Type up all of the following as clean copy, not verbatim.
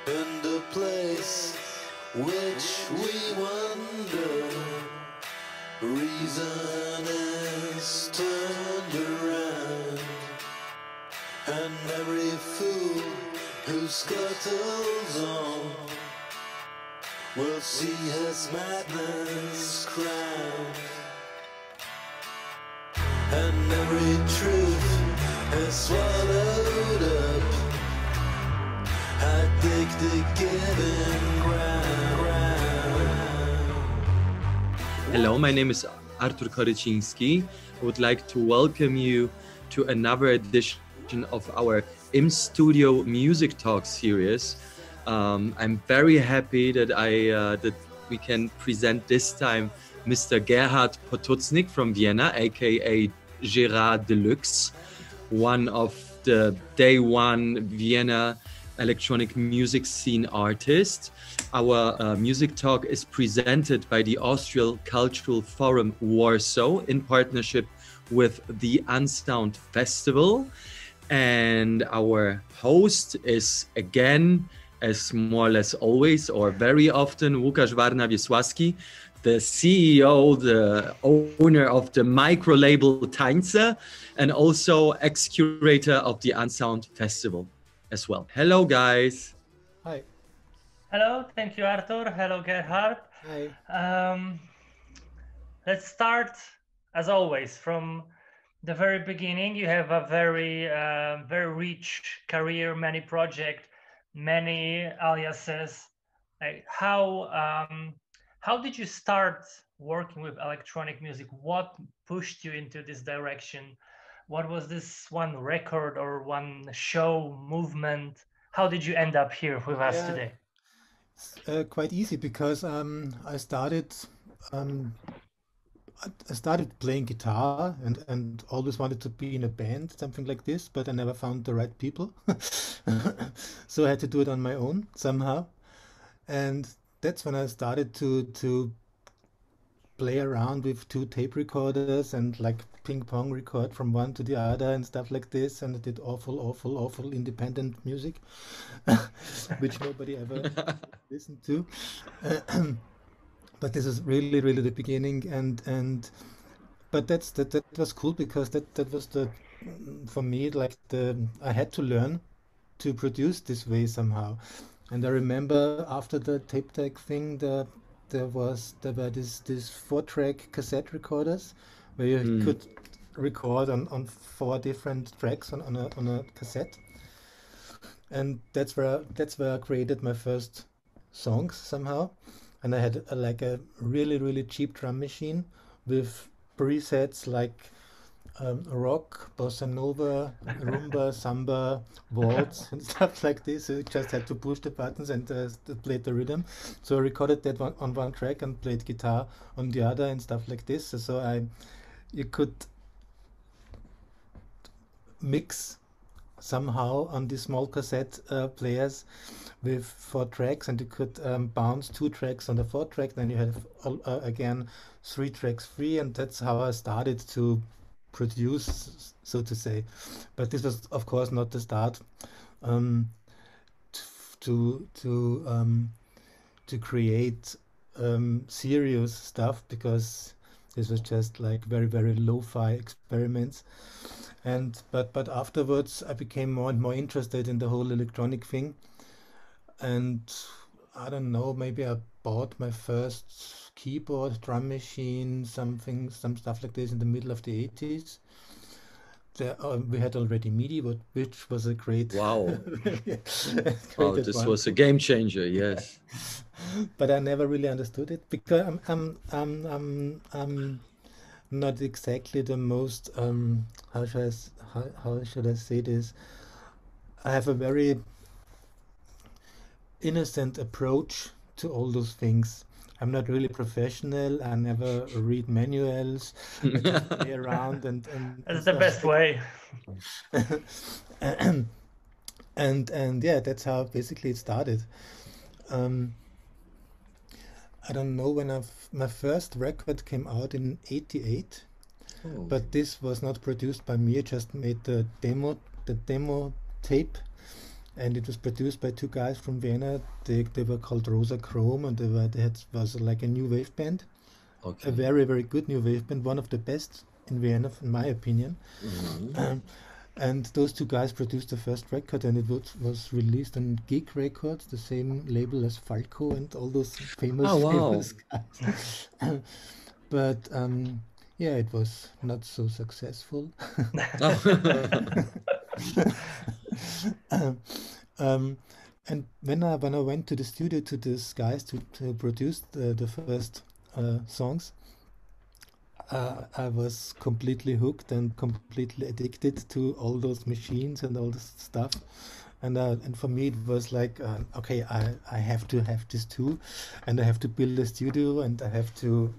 and a place which we wonder. Reason is turned around, and every fool who scuttles on will see his madness crowned, and every truth is swallowed up. I dig the given ground. Hello, my name is Artur Koryciński. I would like to welcome you to another edition of our In Studio Music Talk series. I'm very happy that that we can present this time Mr. Gerhard Potuznik from Vienna, aka Gerhard Luxxe, one of the day one Vienna electronic music scene artists. Our music talk is presented by the Austrian Cultural Forum Warsaw in partnership with the Unsound Festival. And our host is again, as more or less always or very often, Łukasz Warna-Wiesławski, the CEO, the owner of the micro label Także, and also ex-curator of the Unsound Festival as well. Hello, guys. Hi. Hello, thank you, Artur. Hello, Gerhard. Hi. Let's start, as always, from the very beginning. You have a very rich career, many projects, many aliases. How did you start working with electronic music? What pushed you into this direction? What was this one record or one show movement? How did you end up here with us today? Quite easy, because I started playing guitar and always wanted to be in a band, something like this, but I never found the right people. So I had to do it on my own somehow. And that's when I started to play around with 2 tape recorders and like ping pong record from one to the other and stuff like this. And I did awful independent music, which nobody ever listened to. But this is really the beginning, but that was cool, because that was for me, like I had to learn to produce this way somehow. And I remember after the tape deck thing, there were these 4-track cassette recorders where you could record on 4 different tracks on a cassette, and that's where I created my first songs somehow. And I had a really cheap drum machine with presets like rock, bossa nova, rumba, samba, waltz, and stuff like this. So you just had to push the buttons and play the rhythm. So I recorded that on one track and played guitar on the other and stuff like this. So you could mix somehow on these small cassette players with 4 tracks, and you could bounce 2 tracks on the 4th track, then you have again 3 tracks free, and that's how I started to produce, so to say. But this was of course not the start to create serious stuff, because this was just like very lo-fi experiments. But afterwards I became more and more interested in the whole electronic thing, and I don't know, maybe I bought my first keyboard, drum machine, some stuff like this in the middle of the 80s. We had already MIDI, which was a great Wow. wow, This was a game changer, yes. But I never really understood it, because I'm not exactly the most how should I say this? I have a very innocent approach to all those things. I'm not really professional. I never read manuals. I just play around and That's the best way. and yeah, that's how basically it started. I don't know when my first record came out in '88, but this was not produced by me. I just made the demo tape and it was produced by two guys from Vienna. They were called Rosa Chrome, and was like a new wave band, Okay. a very, very good new wave band, one of the best in Vienna, in my opinion. And those two guys produced the first record, and it was released on Geek Records, the same label as Falco and all those famous, Oh, wow. famous guys. But yeah, it was not so successful. And when I went to the studio to these guys to produce the first songs, I was completely hooked and completely addicted to all those machines and all this stuff. And for me it was like, okay, I have to have this too, and I have to build a studio, and I have to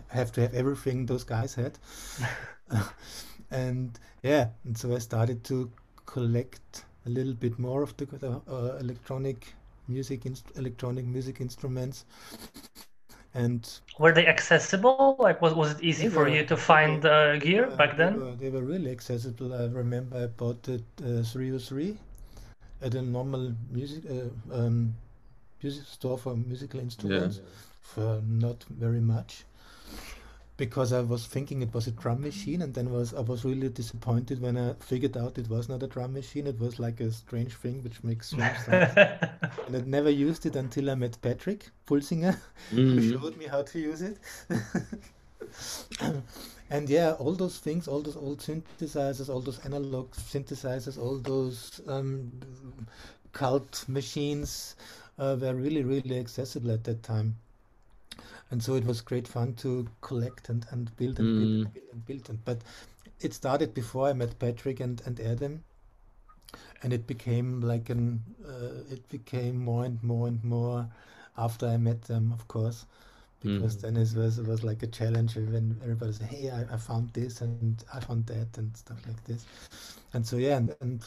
have everything those guys had. And yeah, and so I started to collect a little bit more of the electronic music instruments. And were they accessible? Like, was it easy for you to find gear back then? They were really accessible. I remember I bought the 303 at a normal music store for musical instruments for not very much, because I was thinking it was a drum machine, and then I was really disappointed when I figured out it was not a drum machine. It was like a strange thing which makes strange sounds. And I never used it until I met Patrick Pulsinger, who showed me how to use it. And yeah, all those things, all those old synthesizers, all those analog synthesizers, all those cult machines were really, really accessible at that time. And so it was great fun to collect and build and build. But it started before I met Patrick and Adam, and it became like it became more and more and more after I met them, of course, because then it was like a challenge when everybody said, "Hey, I found this and I found that," and stuff like this. And so yeah, and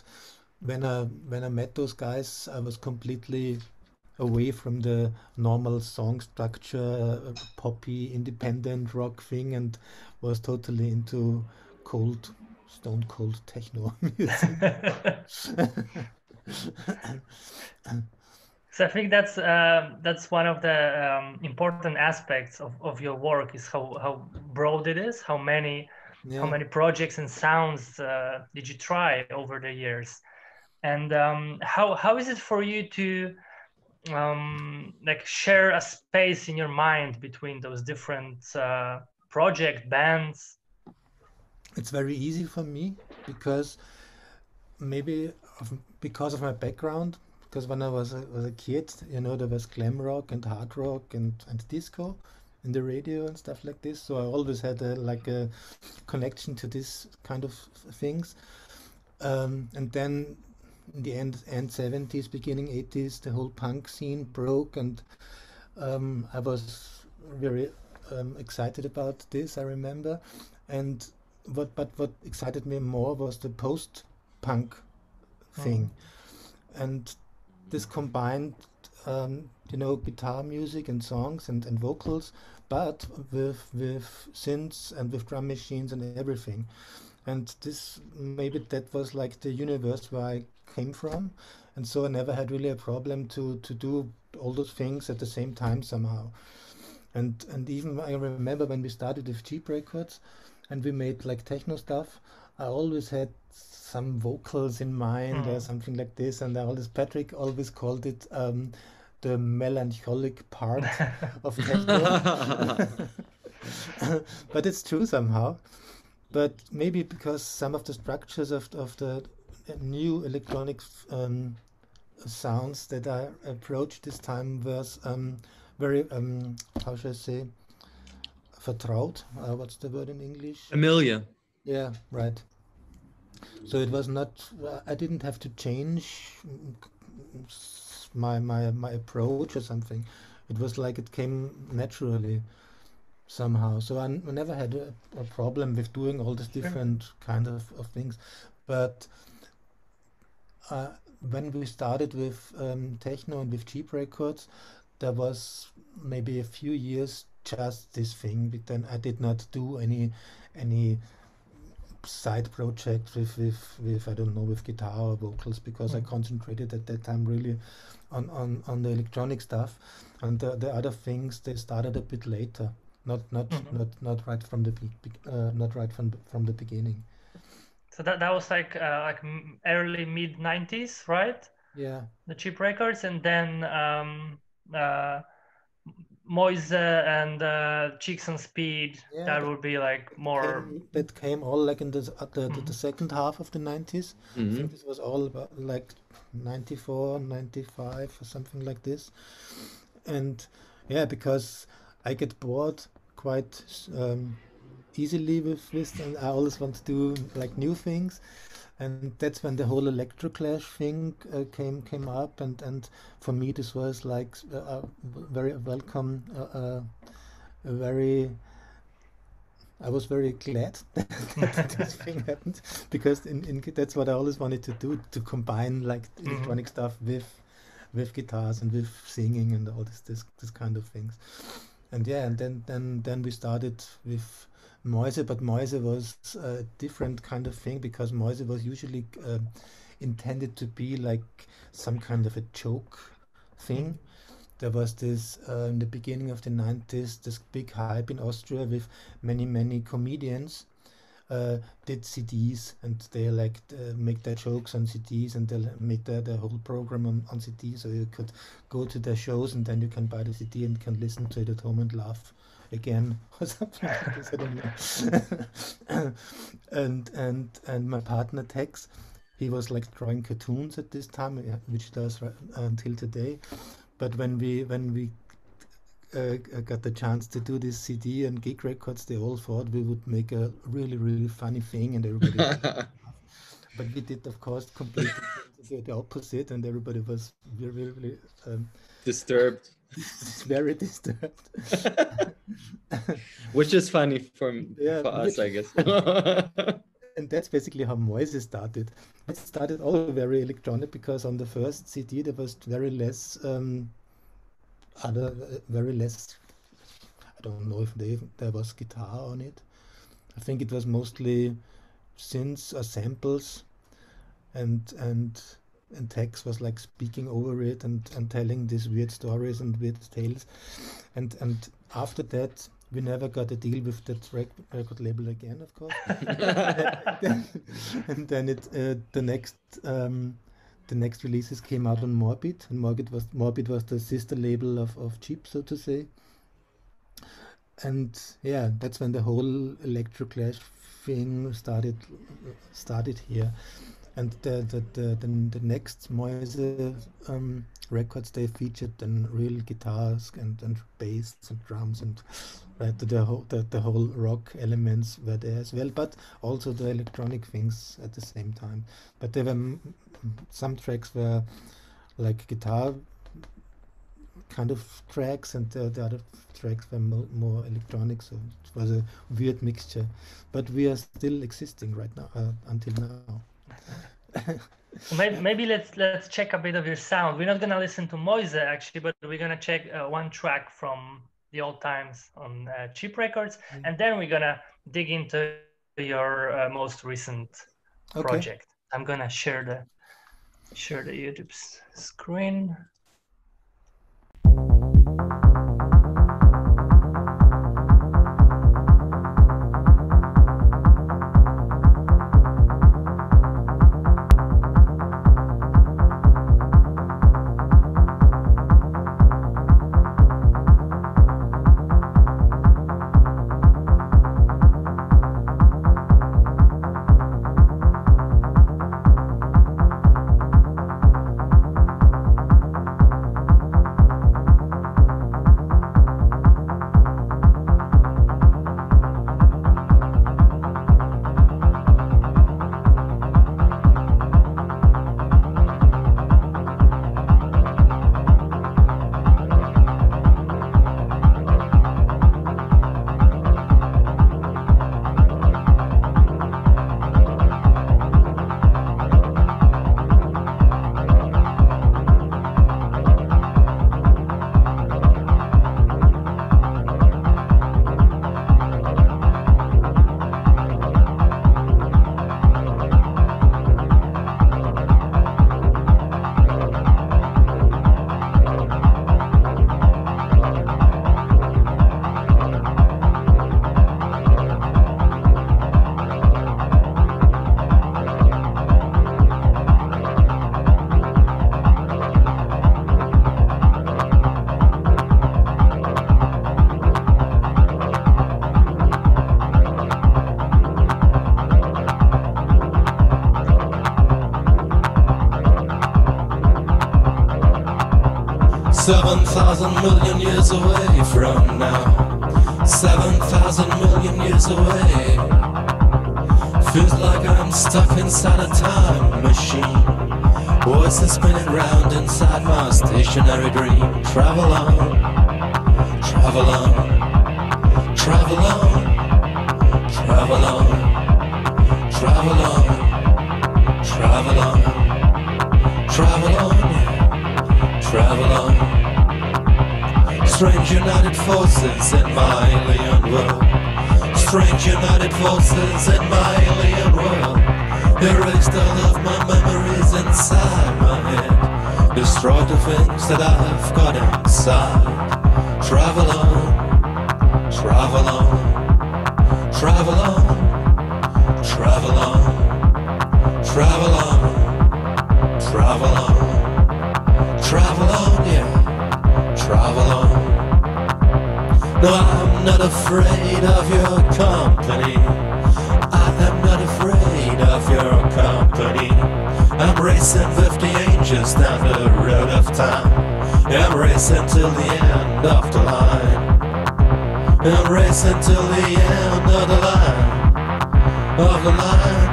when I met those guys, I was completely away from the normal song structure, poppy, independent rock thing, and was totally into stone cold techno music. So I think that's one of the important aspects of your work, is how broad it is, how many projects and sounds did you try over the years, and how is it for you to like share a space in your mind between those different bands? It's very easy for me because because of my background, because when I was a kid, there was glam rock and hard rock and disco in the radio and stuff like this, so I always had a connection to this kind of things. And then in the end 70s, beginning 80s, the whole punk scene broke, and I was very excited about this, I remember. And what excited me more was the post-punk thing, and this combined guitar music and songs and vocals, but with synths and with drum machines and everything. And maybe that was like the universe where I came from, and so I never had really a problem to do all those things at the same time somehow. And even I remember when we started with Cheap Records and we made like techno stuff, I always had some vocals in mind or something like this, and Patrick always called it the melancholic part of techno. But it's true somehow. But maybe because some of the structures of the new electronic sounds that I approached this time was very, how should I say, vertraut. What's the word in English? Familiar. Yeah, right. So it was not, I didn't have to change my approach or something. It was like it came naturally somehow. So I never had a problem with doing all these different kind of things. But when we started with techno and with Cheap Records, there was maybe a few years just this thing, but then I did not do any side project with I don't know, with guitar or vocals, because I concentrated at that time really on the electronic stuff, and the other things, they started a bit later, not right from the not right from the beginning. So that was like early mid 90s, right? Yeah. The cheap records, and then Moise and Cheeks on Speed. Yeah, that would be like more. That came all like in the second half of the 90s. I think this was all about like 94, 95 or something like this. And yeah, because I get bored quite easily with this, and I always want to do like new things. And that's when the whole electroclash thing came up, and for me this was like very welcome, I was very glad that this thing happened, because that's what I always wanted to do, to combine like electronic stuff with guitars and with singing and all this kind of things. And yeah, and then we started with Moise, but Moise was a different kind of thing, because Moise was usually intended to be like some kind of a joke thing. There was this in the beginning of the 90s, this big hype in Austria with many comedians did CDs, and they like make their jokes on CDs, and they'll make their whole program on CD, so you could go to their shows and then you can buy the CD and can listen to it at home and laugh again or something like this, I don't know. and my partner Tex, he was like drawing cartoons at this time, which he does until today. But when we got the chance to do this CD and gig records, they all thought we would make a really funny thing, and everybody but we did, of course, completely the opposite, and everybody was really disturbed. Very disturbed. Which is funny for us, I guess. And that's basically how Moise started. It started all very electronic, because on the first CD there was very less, I don't know if there was guitar on it. I think it was mostly synths or samples, and Tex was like speaking over it and telling these weird stories and weird tales, and after that we never got a deal with that record label again, of course. And then the next releases came out on Morbid, and Morbid was the sister label of Cheap, so to say. And yeah, that's when the whole Electroclash thing started here. And the next Moise records, they featured then real guitars and bass and drums, and the whole rock elements were there as well, but also the electronic things at the same time. But there were some tracks were like guitar kind of tracks, and the other tracks were more electronic, so it was a weird mixture. But we are still existing right now, until now. Maybe let's check a bit of your sound. We're not gonna listen to Moise actually, but we're gonna check one track from the old times on Cheap Records, and then we're gonna dig into your most recent project. I'm gonna share the YouTube screen. 7,000 million years away from now. 7,000 million years away. Feels like I'm stuck inside a time machine. Voices spinning round inside my stationary dream. Travel on, travel on, travel on, travel on, travel on, travel on, travel on, travel on. Strange united forces in my alien world. Strange united forces in my alien world. Erased all of my memories inside my head. Destroyed the things that I've got inside. Travel on, travel on, travel on, travel on, travel on, travel on, travel on, yeah, travel on. No, I'm not afraid of your company. I am not afraid of your company. I'm racing with the angels down the road of time. I'm racing till the end of the line. I'm racing till the end of the line. Of the line.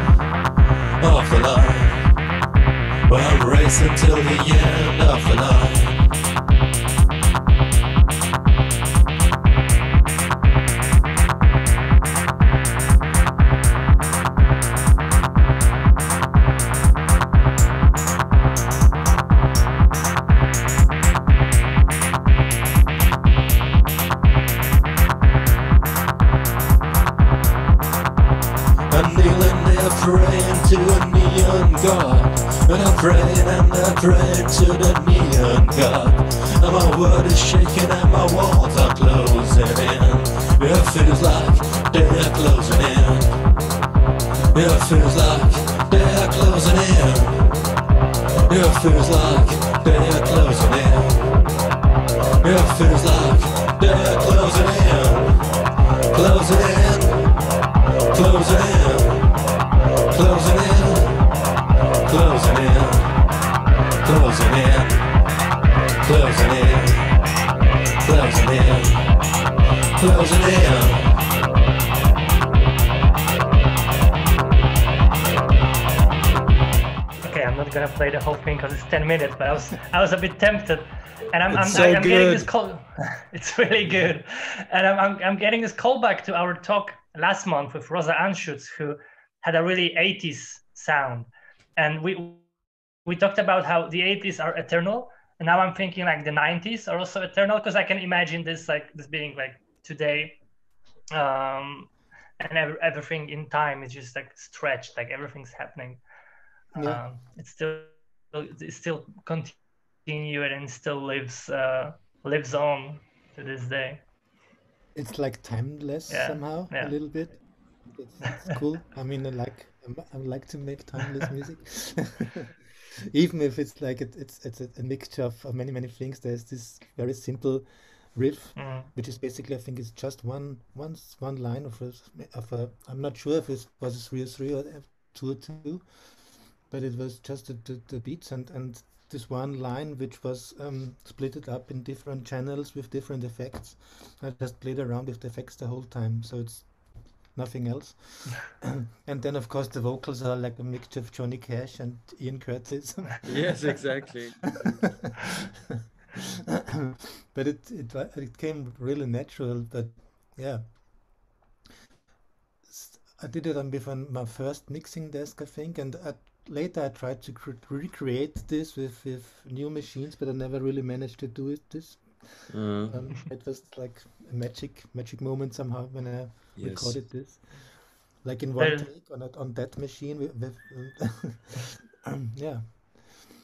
Of the line. Well, I'm racing till the end of the line. To a neon god, and I'm praying and I'm praying to the neon god. And my world is shaking and my walls are closing in. It feels like they're closing in. It feels like they're closing in. It feels like they're closing in. It feels like they're closing in. Closing in. Closing in. Closing in, closing in, closing in, closing in, closing in, closing in. Okay, I'm not gonna play the whole thing because it's 10 minutes, but I was a bit tempted, and I'm getting this call. It's really good, and I'm getting this call back to our talk last month with Rosa Anschutz, who had a really 80s sound, and we talked about how the 80s are eternal, and now I'm thinking like the 90s are also eternal, because I can imagine this being like today, and everything in time is just like stretched, like everything's happening. Yeah. It's still continued and still lives on to this day. It's like timeless somehow, a little bit. It's cool. I mean, I like to make timeless music, even if it's like it's a mixture of many things. There's this very simple riff, which is basically, I think, it's just one line of a I'm not sure if it was a 3/3 or 2/2, but it was just the beats and this one line which was split up in different channels with different effects. I just played around with the effects the whole time, so it's nothing else. And then of course the vocals are like a mixture of Johnny Cash and Ian Curtis. Yes, exactly. But it came really natural. But yeah, I did it on my first mixing desk, I think, and later I tried to recreate this with new machines, but I never really managed to do this. It was like a magic moment somehow when I recorded this, like in one take on that machine with yeah.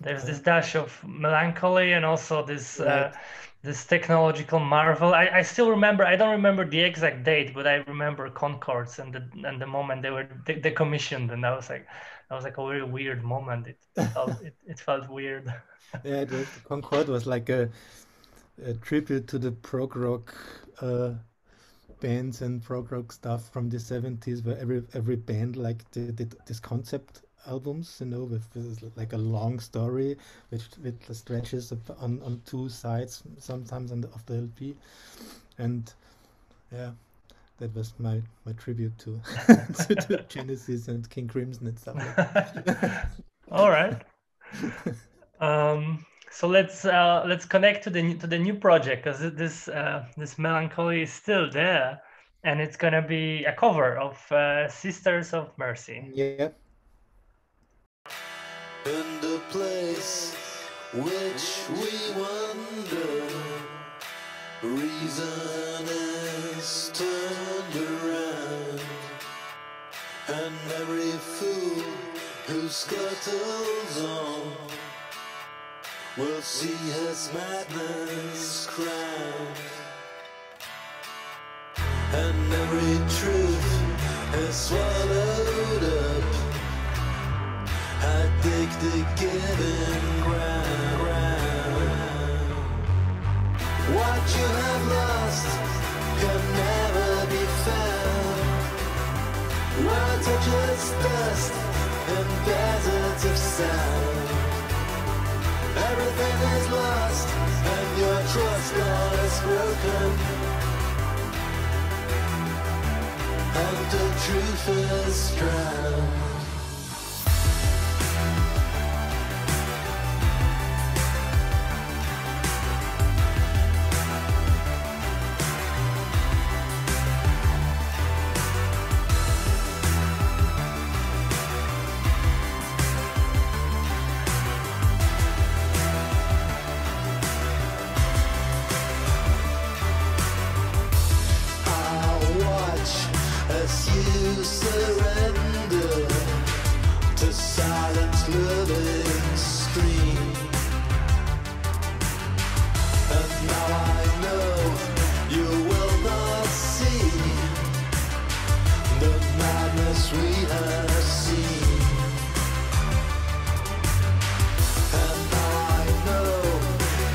There's this dash of melancholy and also this this technological marvel. I still remember. I don't remember the exact date, but I remember Concords and the moment they were decommissioned, and that was like a very weird moment. It felt weird. Yeah, the Concorde was like a tribute to the prog rock bands and prog rock stuff from the 70s, where every band like did this concept albums, you know, with like a long story, which stretches on two sides sometimes of the LP, and yeah, that was my tribute to to Genesis and King Crimson and stuff like that. All right. So let's connect to the new project, because this melancholy is still there, and it's gonna be a cover of Sisters of Mercy. Yeah. In the place which we wonder, reason is turned around, and every fool who scuttles on will see his madness crowned, and every truth is swallowed up. I dig the given ground. What you have lost can never be found. Words are just dust in deserts of sound. Everything is lost and your trust is broken, and the truth is drowned. Surrender to silence living scream, and now I know you will not see the madness we have seen, and now I know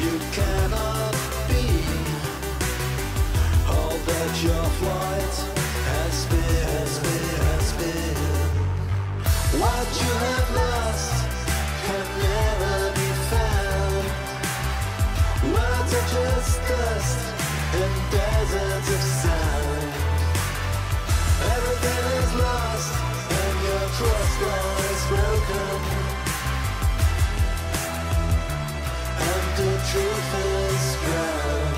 you cannot be all that your flight has been. What you have lost can never be found. Words are just dust in deserts of sound. Everything is lost and your trust is broken, and the truth is drowned.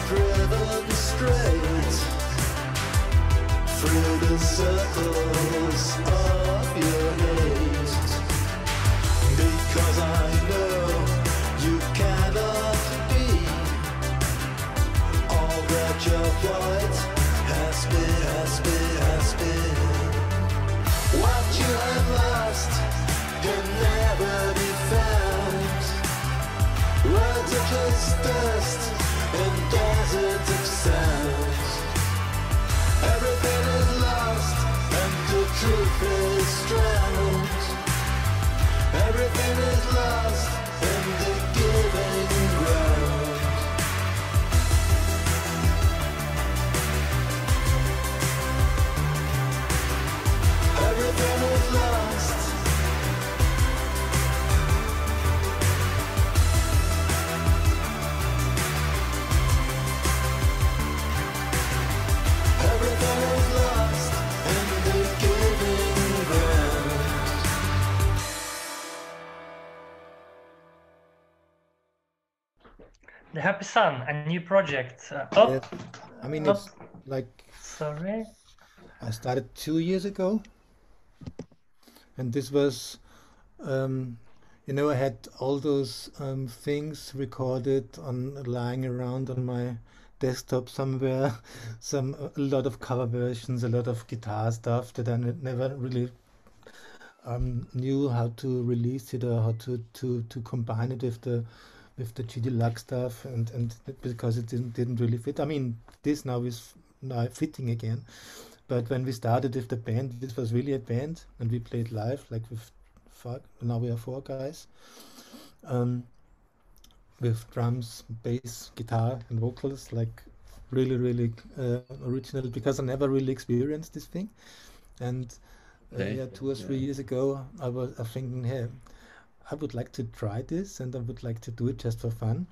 Driven straight through the circles of your hate, because I know you cannot be all that your flight has been. What you have lost can never be found. Words are just dust in deserts of sound. Everything is lost and the truth is drowned. Everything is lost in the giving ground. Everything is lost. Everything is lost in the giving ground. The Happy Sun, a new project. Yeah. I mean, it's like Sorry. I started 2 years ago, and this was, you know, I had all those things recorded lying around on my desktop somewhere, a lot of cover versions, a lot of guitar stuff that I never really knew how to release it or how to combine it with the GD Luxxe stuff, and because it didn't really fit. I mean, this now is fitting again, But when we started with the band, this was really a band, and we played live, like with now we are 4 guys, with drums, bass, guitar, and vocals, like really original, because I never really experienced this thing. And yeah, 2 or 3 years ago, I was thinking, hey, I would like to try this, and I would like to do it just for fun.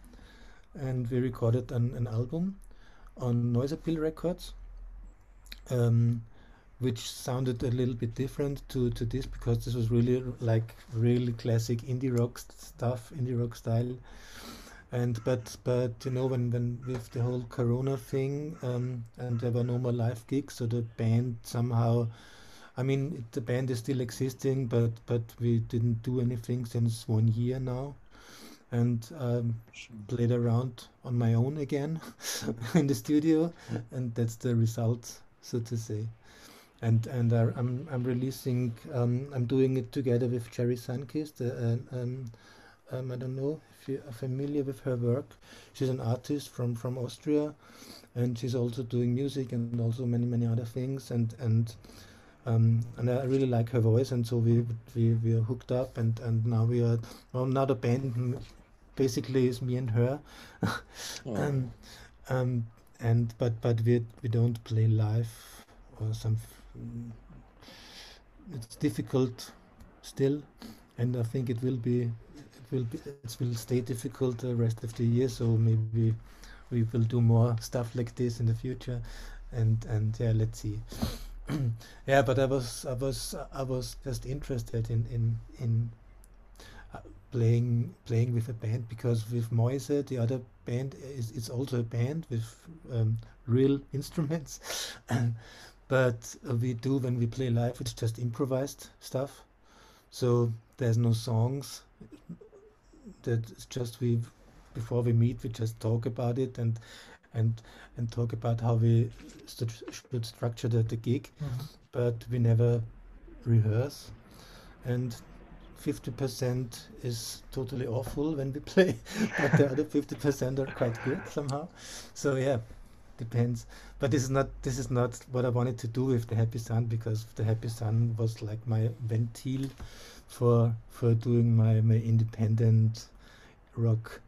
And we recorded an album on Noise Appeal Records, which sounded a little bit different to this, because this was really like really classic indie rock stuff, indie rock style. And but you know, when with the whole Corona thing, and there were no more live gigs, so the band somehow, I mean, the band is still existing, but we didn't do anything since 1 year now, and played around on my own again in the studio, and that's the result, so to say. And I'm releasing, I'm doing it together with Cherry Sunkist. I don't know if you are familiar with her work. She's an artist from Austria, and she's also doing music and also many other things. And I really like her voice, and so we are hooked up, and now we are, well, now the band basically is me and her. But we don't play live or something. It's difficult still, and I think it will stay difficult the rest of the year. So maybe we will do more stuff like this in the future, and yeah, let's see. Yeah, but I was just interested in playing with a band, because with Moise, the other band, it's also a band with real instruments. But we do, when we play live, it's just improvised stuff. So there's no songs. That's just before we meet, we just talk about it and talk about how we should structure the gig. But we never rehearse. And 50% is totally awful when we play, but the other 50% are quite good somehow. So yeah, depends. But this is not what I wanted to do with the Happy Sun, because the Happy Sun was like my ventil for doing my independent rock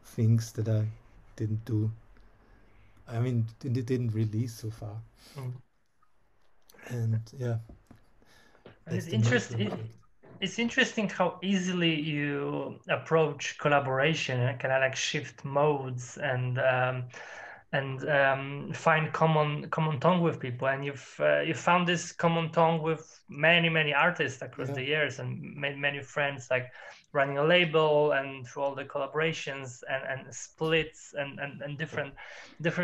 things that I didn't do. I mean, didn't release so far. And yeah, and it's interesting. It's interesting how easily you approach collaboration and kind of like shift modes and find common tongue with people. And you found this common tongue with many artists across the years, and made many friends, like running a label and through all the collaborations and splits and different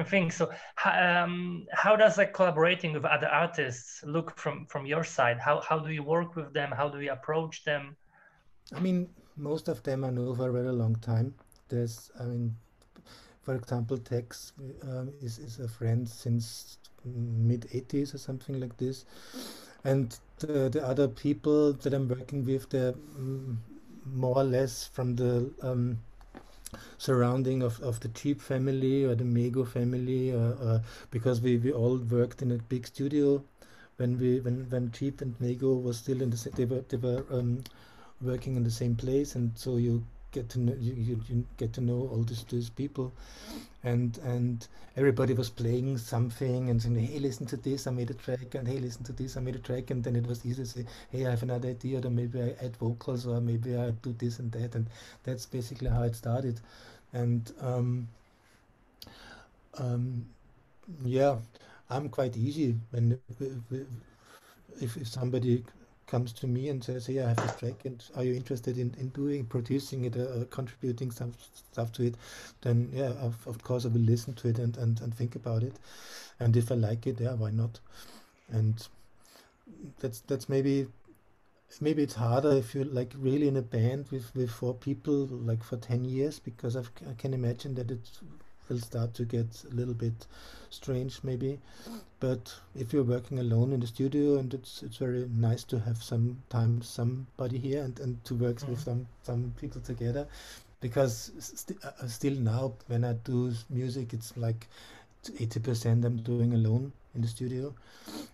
things. So how does like collaborating with other artists look from your side? How do you work with them? How do you approach them? I mean, most of them I know for a very long time. For example, Tex is a friend since mid-80s or something like this. And the other people that I'm working with, they're more or less from the surrounding of the Cheap family or the Mego family, because we all worked in a big studio when Cheap and Mego was still in the they were working in the same place, and so you get to know you get to know all these people, and everybody was playing something and saying, hey, listen to this, I made a track, and hey, listen to this, I made a track, and then it was easy to say, hey, I have another idea, or maybe I add vocals, or maybe I do this and that, and that's basically how it started. And yeah, I'm quite easy when if somebody comes to me and says, hey, I have this track, and are you interested in producing it, contributing some stuff to it, then yeah, of course I will listen to it and think about it, and if I like it, yeah, why not? And that's maybe it's harder if you're like really in a band with 4 people like for 10 years, because I can imagine that it will start to get a little bit strange maybe. But if you're working alone in the studio, and it's very nice to have somebody here and to work with some people together, because still now when I do music, it's like 80% I'm doing alone, in the studio,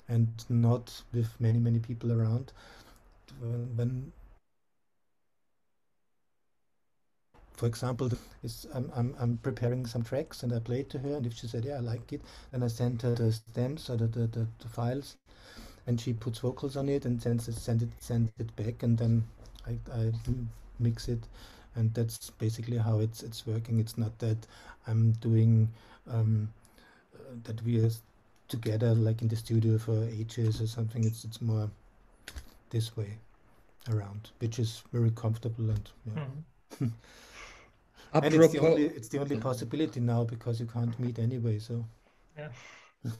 and not with many people around. When for example, I'm preparing some tracks and I play it to her, and if she said, yeah, I like it, then I send her the stems or the files, and she puts vocals on it and sends it back, and then I mix it, and that's basically how it's working. It's not that I'm doing that we are together like in the studio for ages or something. It's more this way around, which is very comfortable, and yeah. And it's the only possibility now, because you can't meet anyway, so yeah.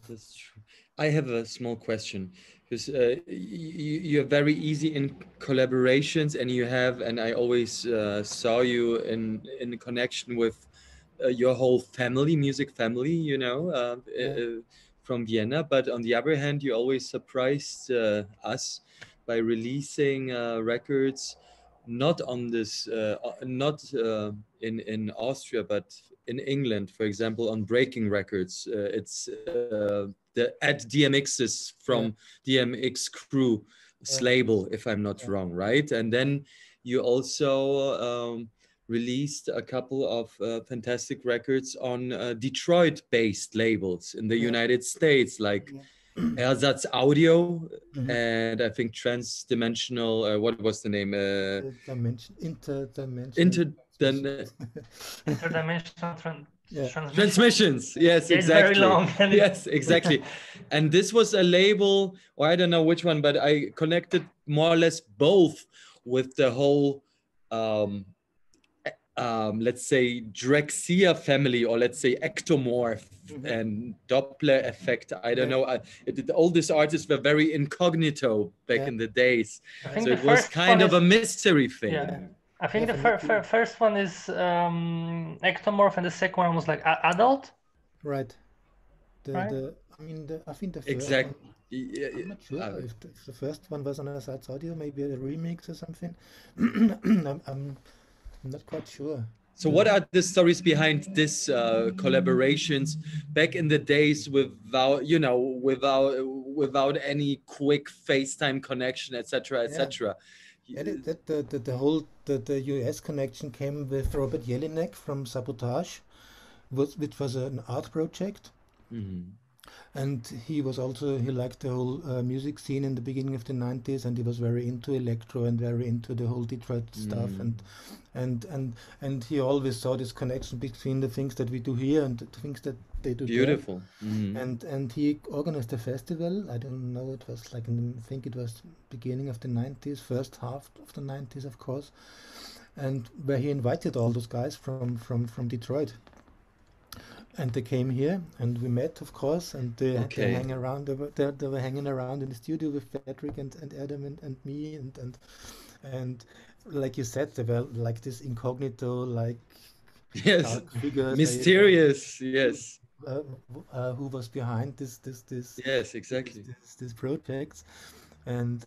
That's true. I have a small question, because you're very easy in collaborations, and and I always saw you in connection with your whole family, music family, you know, from Vienna. But on the other hand, you always surprised us by releasing records not on this, not in Austria, but in England, for example, on Breaking Records. It's at DMX's from DMX Crew label, if I'm not wrong, right? And then you also released a couple of fantastic records on Detroit-based labels in the United States, like Ersatz Audio, and I think Transdimensional, what was the name? Interdimensional Transmissions. Yes, yeah, exactly. it's very long. Yes, exactly. And this was a label, or I don't know which one, but I connected more or less both with the whole let's say Drexciya family, or let's say ectomorph and Doppler effect. I don't know. All these artists were very incognito back in the days, so it was kind of a mystery thing. Yeah. I think the first one is ectomorph, and the second one was like adult. Right. I think the first exactly. I'm not sure if the first one was on Ersatz Audio, maybe a remix or something. I'm not quite sure. So what are the stories behind this collaborations back in the days, without, you know, without any quick FaceTime connection, etc., etc.? The US connection came with Robert Jelinek from Sabotage, which was an art project. And he liked the whole music scene in the beginning of the 90s, and he was very into electro and very into the whole Detroit stuff, and he always saw this connection between the things that we do here and the things that they do Beautiful. there. And he organized a festival. I don't know, it was like I think it was beginning of the 90s, first half of the 90s, of course, and where he invited all those guys from Detroit. And they came here, and we met, of course, and they hang around. They were hanging around in the studio with Patrick and Adam and me, and like you said, they were like this incognito, like dark figures, mysterious, yes. Who was behind this? Yes, exactly. These projects, and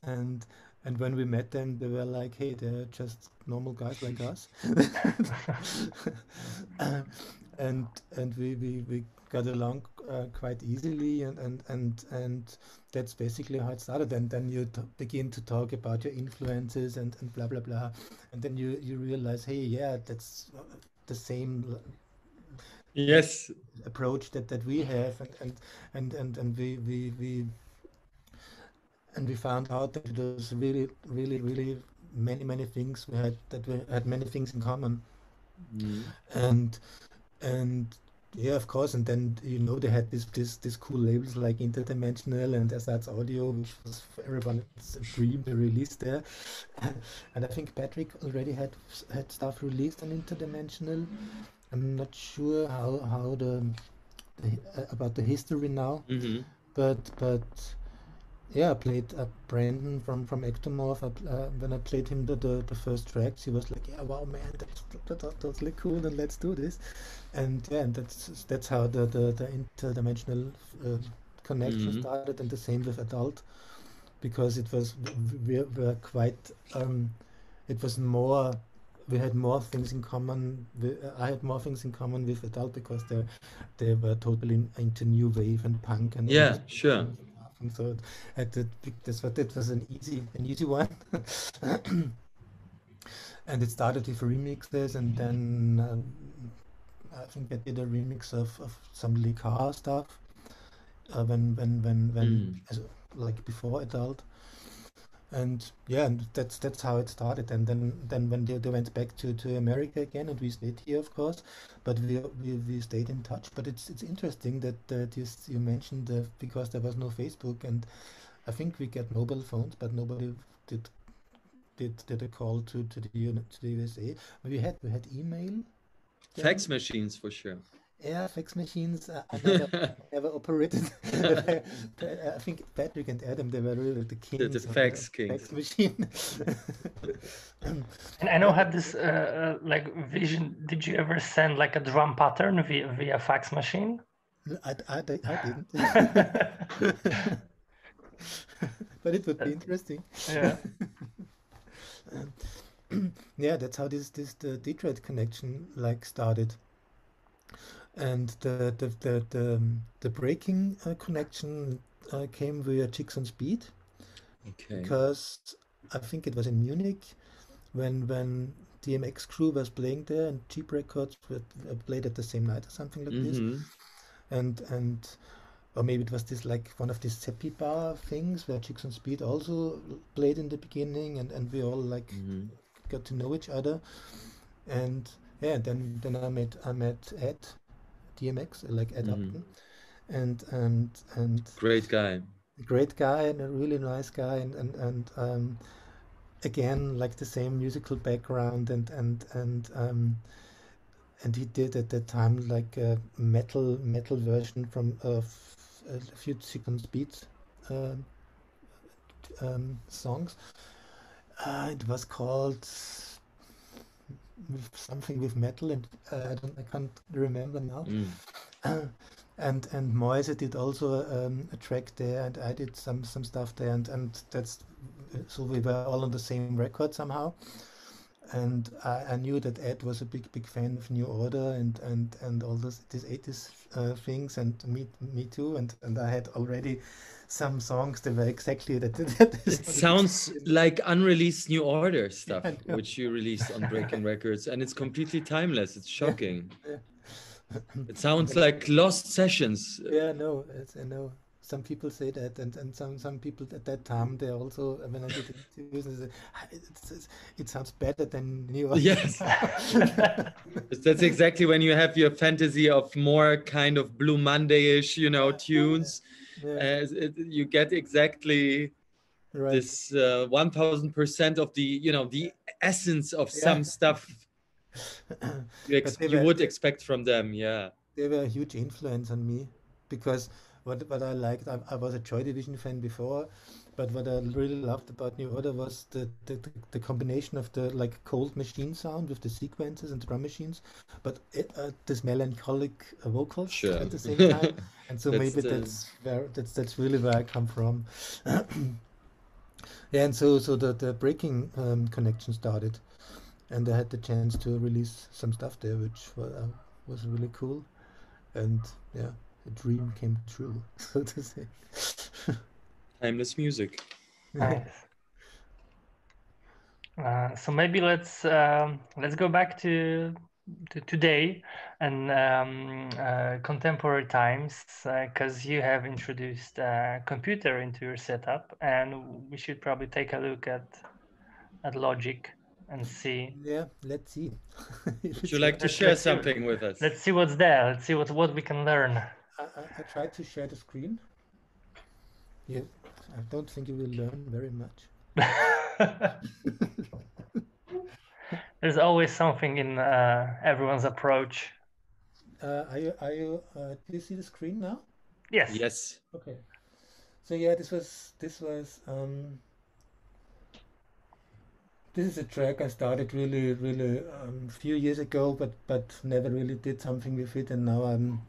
when we met them, they were like, hey, they're just normal guys like us. And we got along quite easily, and that's basically how it started. And then you begin to talk about your influences and blah blah blah, and then you realize, hey, yeah, that's the same approach that we have, and we found out that it was really many things we had many things in common, and yeah, of course, and then they had this cool labels like Interdimensional and Ersatz Audio, which was for everyone's dream to release there. And I think Patrick already had stuff released on Interdimensional. I'm not sure how about the history now, but yeah, I played Brandon from Ectomorph. When I played him the first tracks, he was like, "Yeah, wow, man, that's totally cool, and let's do this." And yeah, and that's how the interdimensional connection started, and the same with Adult, because it was we were quite it was more we had more things in common. I had more things in common with Adult because they were totally into new wave and punk and all Yeah, this sure. kind of stuff. And so that was an easy one. And it started with remixes, and then I think I did a remix of some Likar stuff when like before Adult. And yeah, and that's how it started. And then when they went back to America again, and we stayed here, of course, but we stayed in touch. But it's interesting that you mentioned because there was no Facebook, and I think we get mobile phones, but nobody did a call to the USA. We had email. Fax machines for sure. Yeah, fax machines. I never operated. I think Patrick and Adam, they were really the kings. The fax kings. Fax machine. And I know had this like vision. Did you ever send like a drum pattern via fax machine? I didn't. But it would be interesting. Yeah. Yeah, that's how the Detroit connection like started. And the breaking connection came via Chicks on Speed. Okay. Because I think it was in Munich when DMX Crew was playing there, and Cheap Records were played at the same night or something like this. And or maybe it was this like one of these Seppi bar things where Chicks on Speed also played in the beginning, and we all like got to know each other. And yeah, then I met Ed DMX, like Ed Upton, and great guy and a really nice guy, and again like the same musical background, and he did at that time like a metal version from a few Chicks on Speed songs. It was called something with metal, and I can't remember now. And Moise did also a track there, and I did some stuff there, and that's so we were all on the same record somehow. And I knew that Ed was a big fan of New Order and all these 80s things, and me too, and I had already some songs that were exactly that. It sounds like unreleased New Order stuff, which you released on Breaking Records, and it's completely timeless. It's shocking. Yeah. It sounds like lost sessions. Yeah, no, I know. Some people say that, and some people at that time, they also, when I did interviews, they say, it sounds better than New Order. Yes. That's exactly when you have your fantasy of more kind of Blue Monday-ish, tunes. Yeah. You get exactly Right. this 1000% of the essence of some stuff you would expect from them. Yeah, they were a huge influence on me, because what I liked, I was a Joy Division fan before, but what I really loved about New Order was the combination of the like cold machine sound with the sequences and drum machines, but this melancholic vocals at the same time. And so maybe that's really where I come from. Yeah, and so the breaking connection started, and I had the chance to release some stuff there, which was really cool, and yeah, a dream came true, so to say. Timeless music. Nice. So maybe let's go back to today and contemporary times, because you have introduced a computer into your setup, and we should probably take a look at Logic and see. Yeah, let's see. Would you like to share something with us? Let's see what's there. Let's see what we can learn. I tried to share the screen. Yeah, I don't think you will learn very much. There's always something in everyone's approach. Do you see the screen now? Yes. Yes. Okay. So yeah, this was this is a track I started really a few years ago, but never really did something with it, and now I'm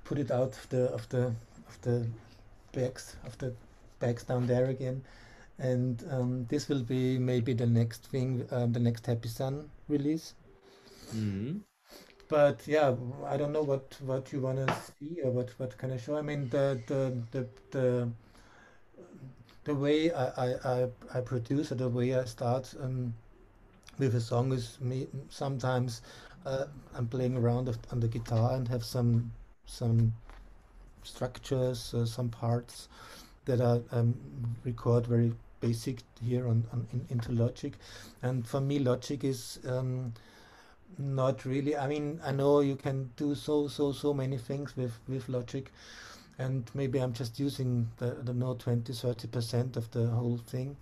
put it out of the bags down there again, and this will be maybe the next thing, the next Happy Sun release. Mhm. But yeah, I don't know what you want to see or what kind of show. I mean, the way I produce or the way I start with a song is me sometimes I'm playing around on the guitar and have some structures, some parts that I record very basic here into Logic, and for me Logic is not really. I mean, I know you can do so many things with Logic, and maybe I'm just using the no 20-30% of the whole thing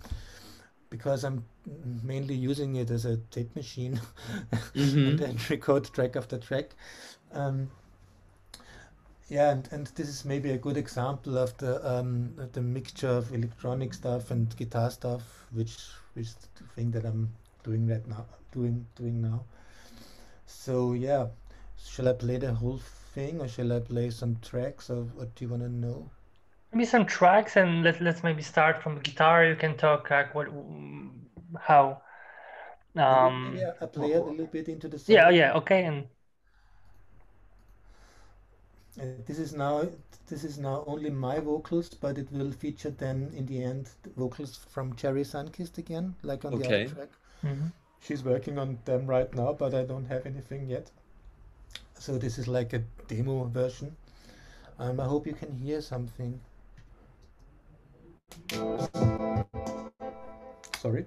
because I'm mainly using it as a tape machine and then record track after track. Yeah, and this is maybe a good example of the mixture of electronic stuff and guitar stuff, which is the thing that I'm doing right now, doing now. So yeah, shall I play the whole thing or shall I play some tracks or what do you want to know? Maybe some tracks, and let's maybe start from the guitar. You can talk like how. Maybe I play a little bit into the song. Yeah, okay, and this is now only my vocals, but it will feature then in the end the vocals from Cherry Sunkist again, like on the other track. She's working on them right now, but I don't have anything yet. So this is like a demo version. I hope you can hear something. Sorry.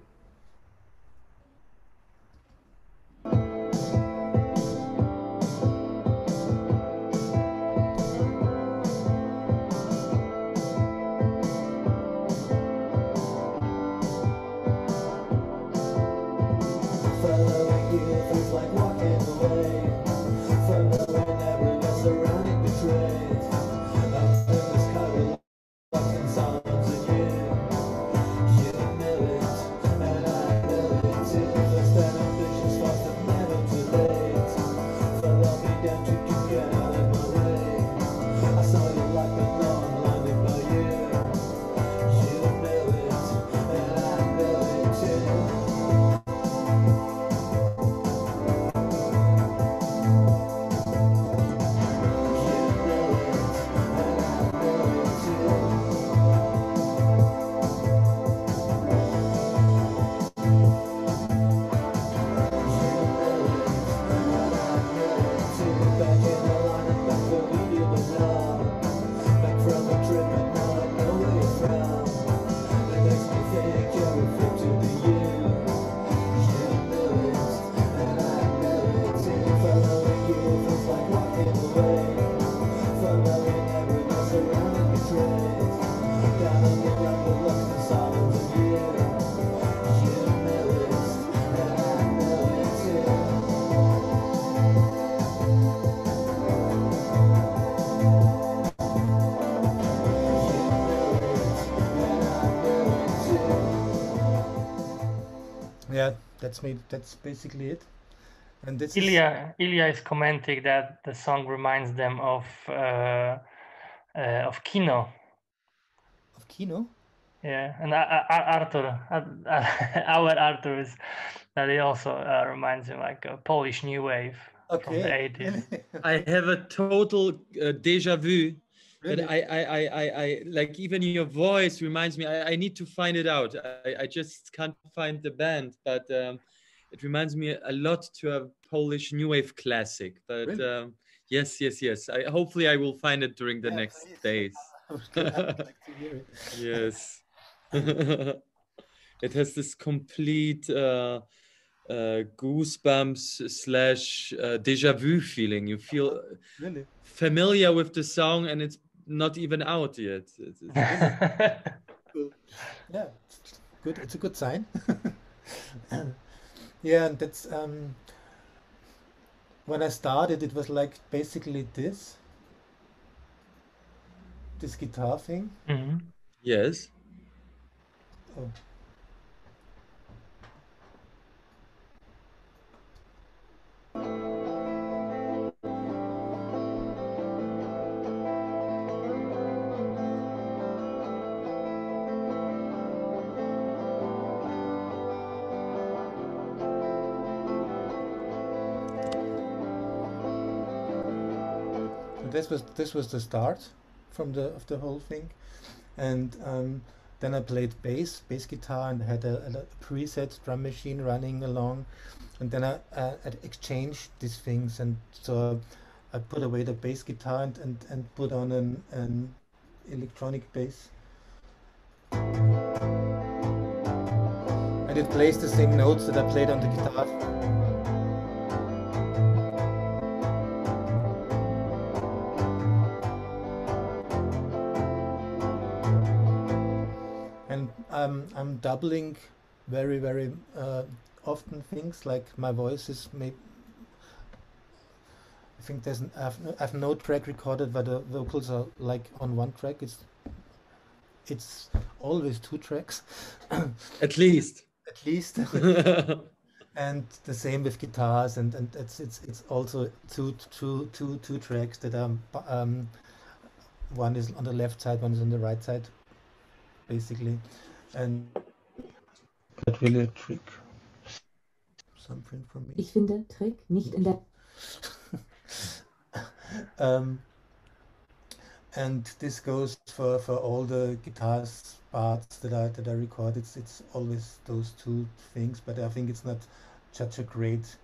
Yeah, that's basically it. And this Ilya is commenting that the song reminds them of Kino. Of Kino? Yeah, and Artur, our Artur is that it also reminds him like a Polish new wave from the 80s. I have a total deja vu. Really? But I like even your voice reminds me. I need to find it out. I just can't find the band, but it reminds me a lot to a Polish new wave classic. But Really? Yes. Hopefully I will find it during the next please. days. I would like to hear it. Yes. It has this complete goosebumps slash deja vu feeling. You feel Really? familiar with the song and it's not even out yet. Cool. Yeah, good. It's a good sign. Yeah, and that's when I started, it was like basically this guitar thing. Yes. Oh. this was the start of the whole thing, and then I played bass guitar, and had a preset drum machine running along, and then I exchanged these things, and so I put away the bass guitar and put on an electronic bass, and it plays the same notes that I played on the guitar. And I'm doubling very often things, like my voice is maybe. I think I've no track recorded where the vocals are like on one track. It's always two tracks. At least. At least. And the same with guitars, and it's also two tracks that are one is on the left side, one is on the right side, basically, and that's really a trick. Something for me. Ich finde Trick nicht in der. And this goes for all the guitar parts that I record. It's always those two things, but I think it's not such a great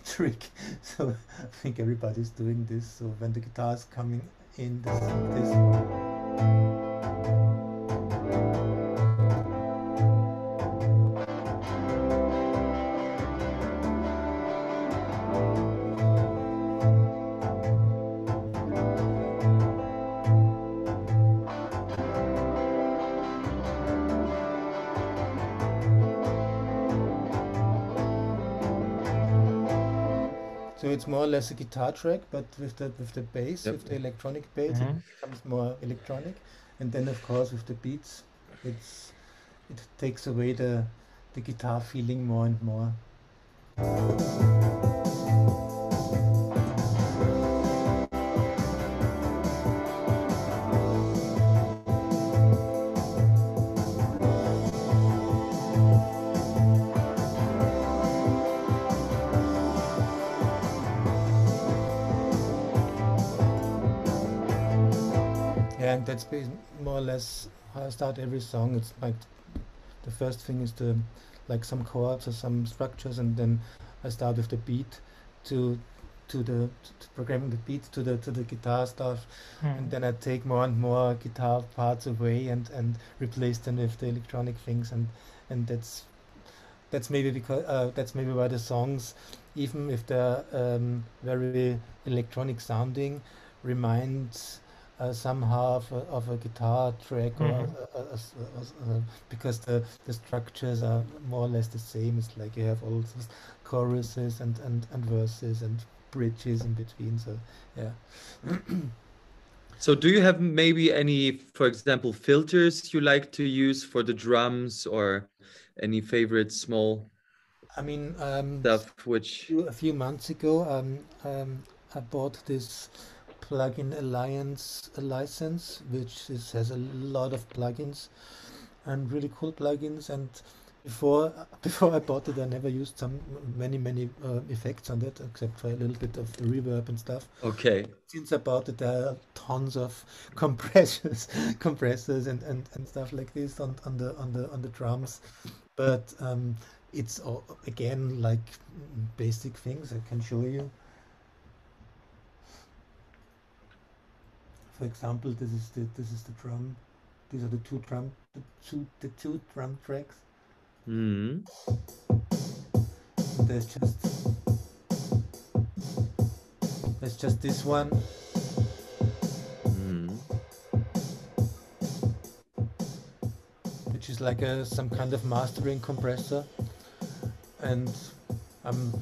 trick. So I think everybody's doing this. So when the guitar is coming in, this. So it's more or less a guitar track, but with the bass, with the electronic bass, it becomes more electronic, and then of course with the beats, it takes away the guitar feeling more and more. And that's more or less how I start every song. It's like the first thing is like some chords or some structures, and then I start with the beat to programming the beat to the guitar stuff, and then I take more and more guitar parts away and replace them with the electronic things, and that's maybe because that's maybe why the songs, even if they're very electronic sounding, remind somehow of a guitar track, or because the structures are more or less the same. It's like you have all those choruses and verses and bridges in between. So yeah. So do you have maybe any, for example, filters you like to use for the drums, or any favorite small stuff which a few months ago I bought this plugin license, which has a lot of plugins and really cool plugins, and before I bought it I never used many effects on it, except for a little bit of reverb and stuff. Okay. Since I bought it, there are tons of compressors and stuff like this on the drums, but it's all, again, like basic things I can show you. For example, this is the drum. These are the two drum tracks. And there's just this one. Which is like some kind of mastering compressor, and I'm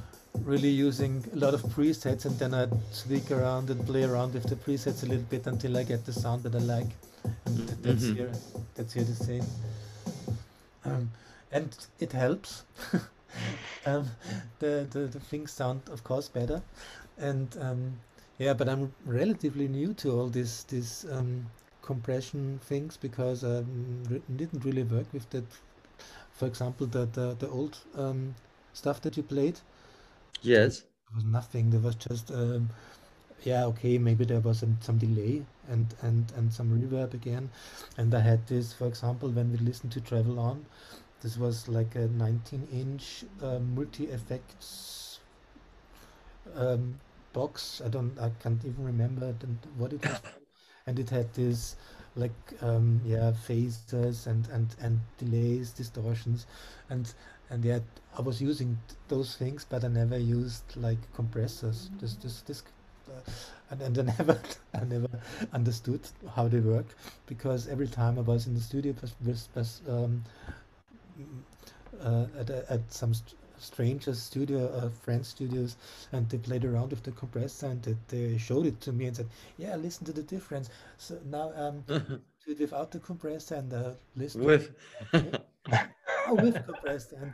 really using a lot of presets, and then I tweak around and play around with the presets a little bit until I get the sound that I like, and that's here the same, and it helps. The things sound of course better, and yeah, but I'm relatively new to all these compression things, because I didn't really work with that. For example, the old stuff that you played. Yes. There was nothing. There was just yeah, okay, maybe there was some delay and some reverb again. And I had this, for example, when we listened to Travel On, this was like a 19-inch multi-effects box. I can't even remember what it was from. And it had this like yeah, phasers and delays, distortions, and yeah, I was using those things, but I never used like compressors. This and I never I never understood how they work, because every time I was in the studio at some strangers studio, friends studios, and they played around with the compressor, and they showed it to me and said, yeah, listen to the difference. So now do it without the compressor, and listen to With it. Oh, with compressor. And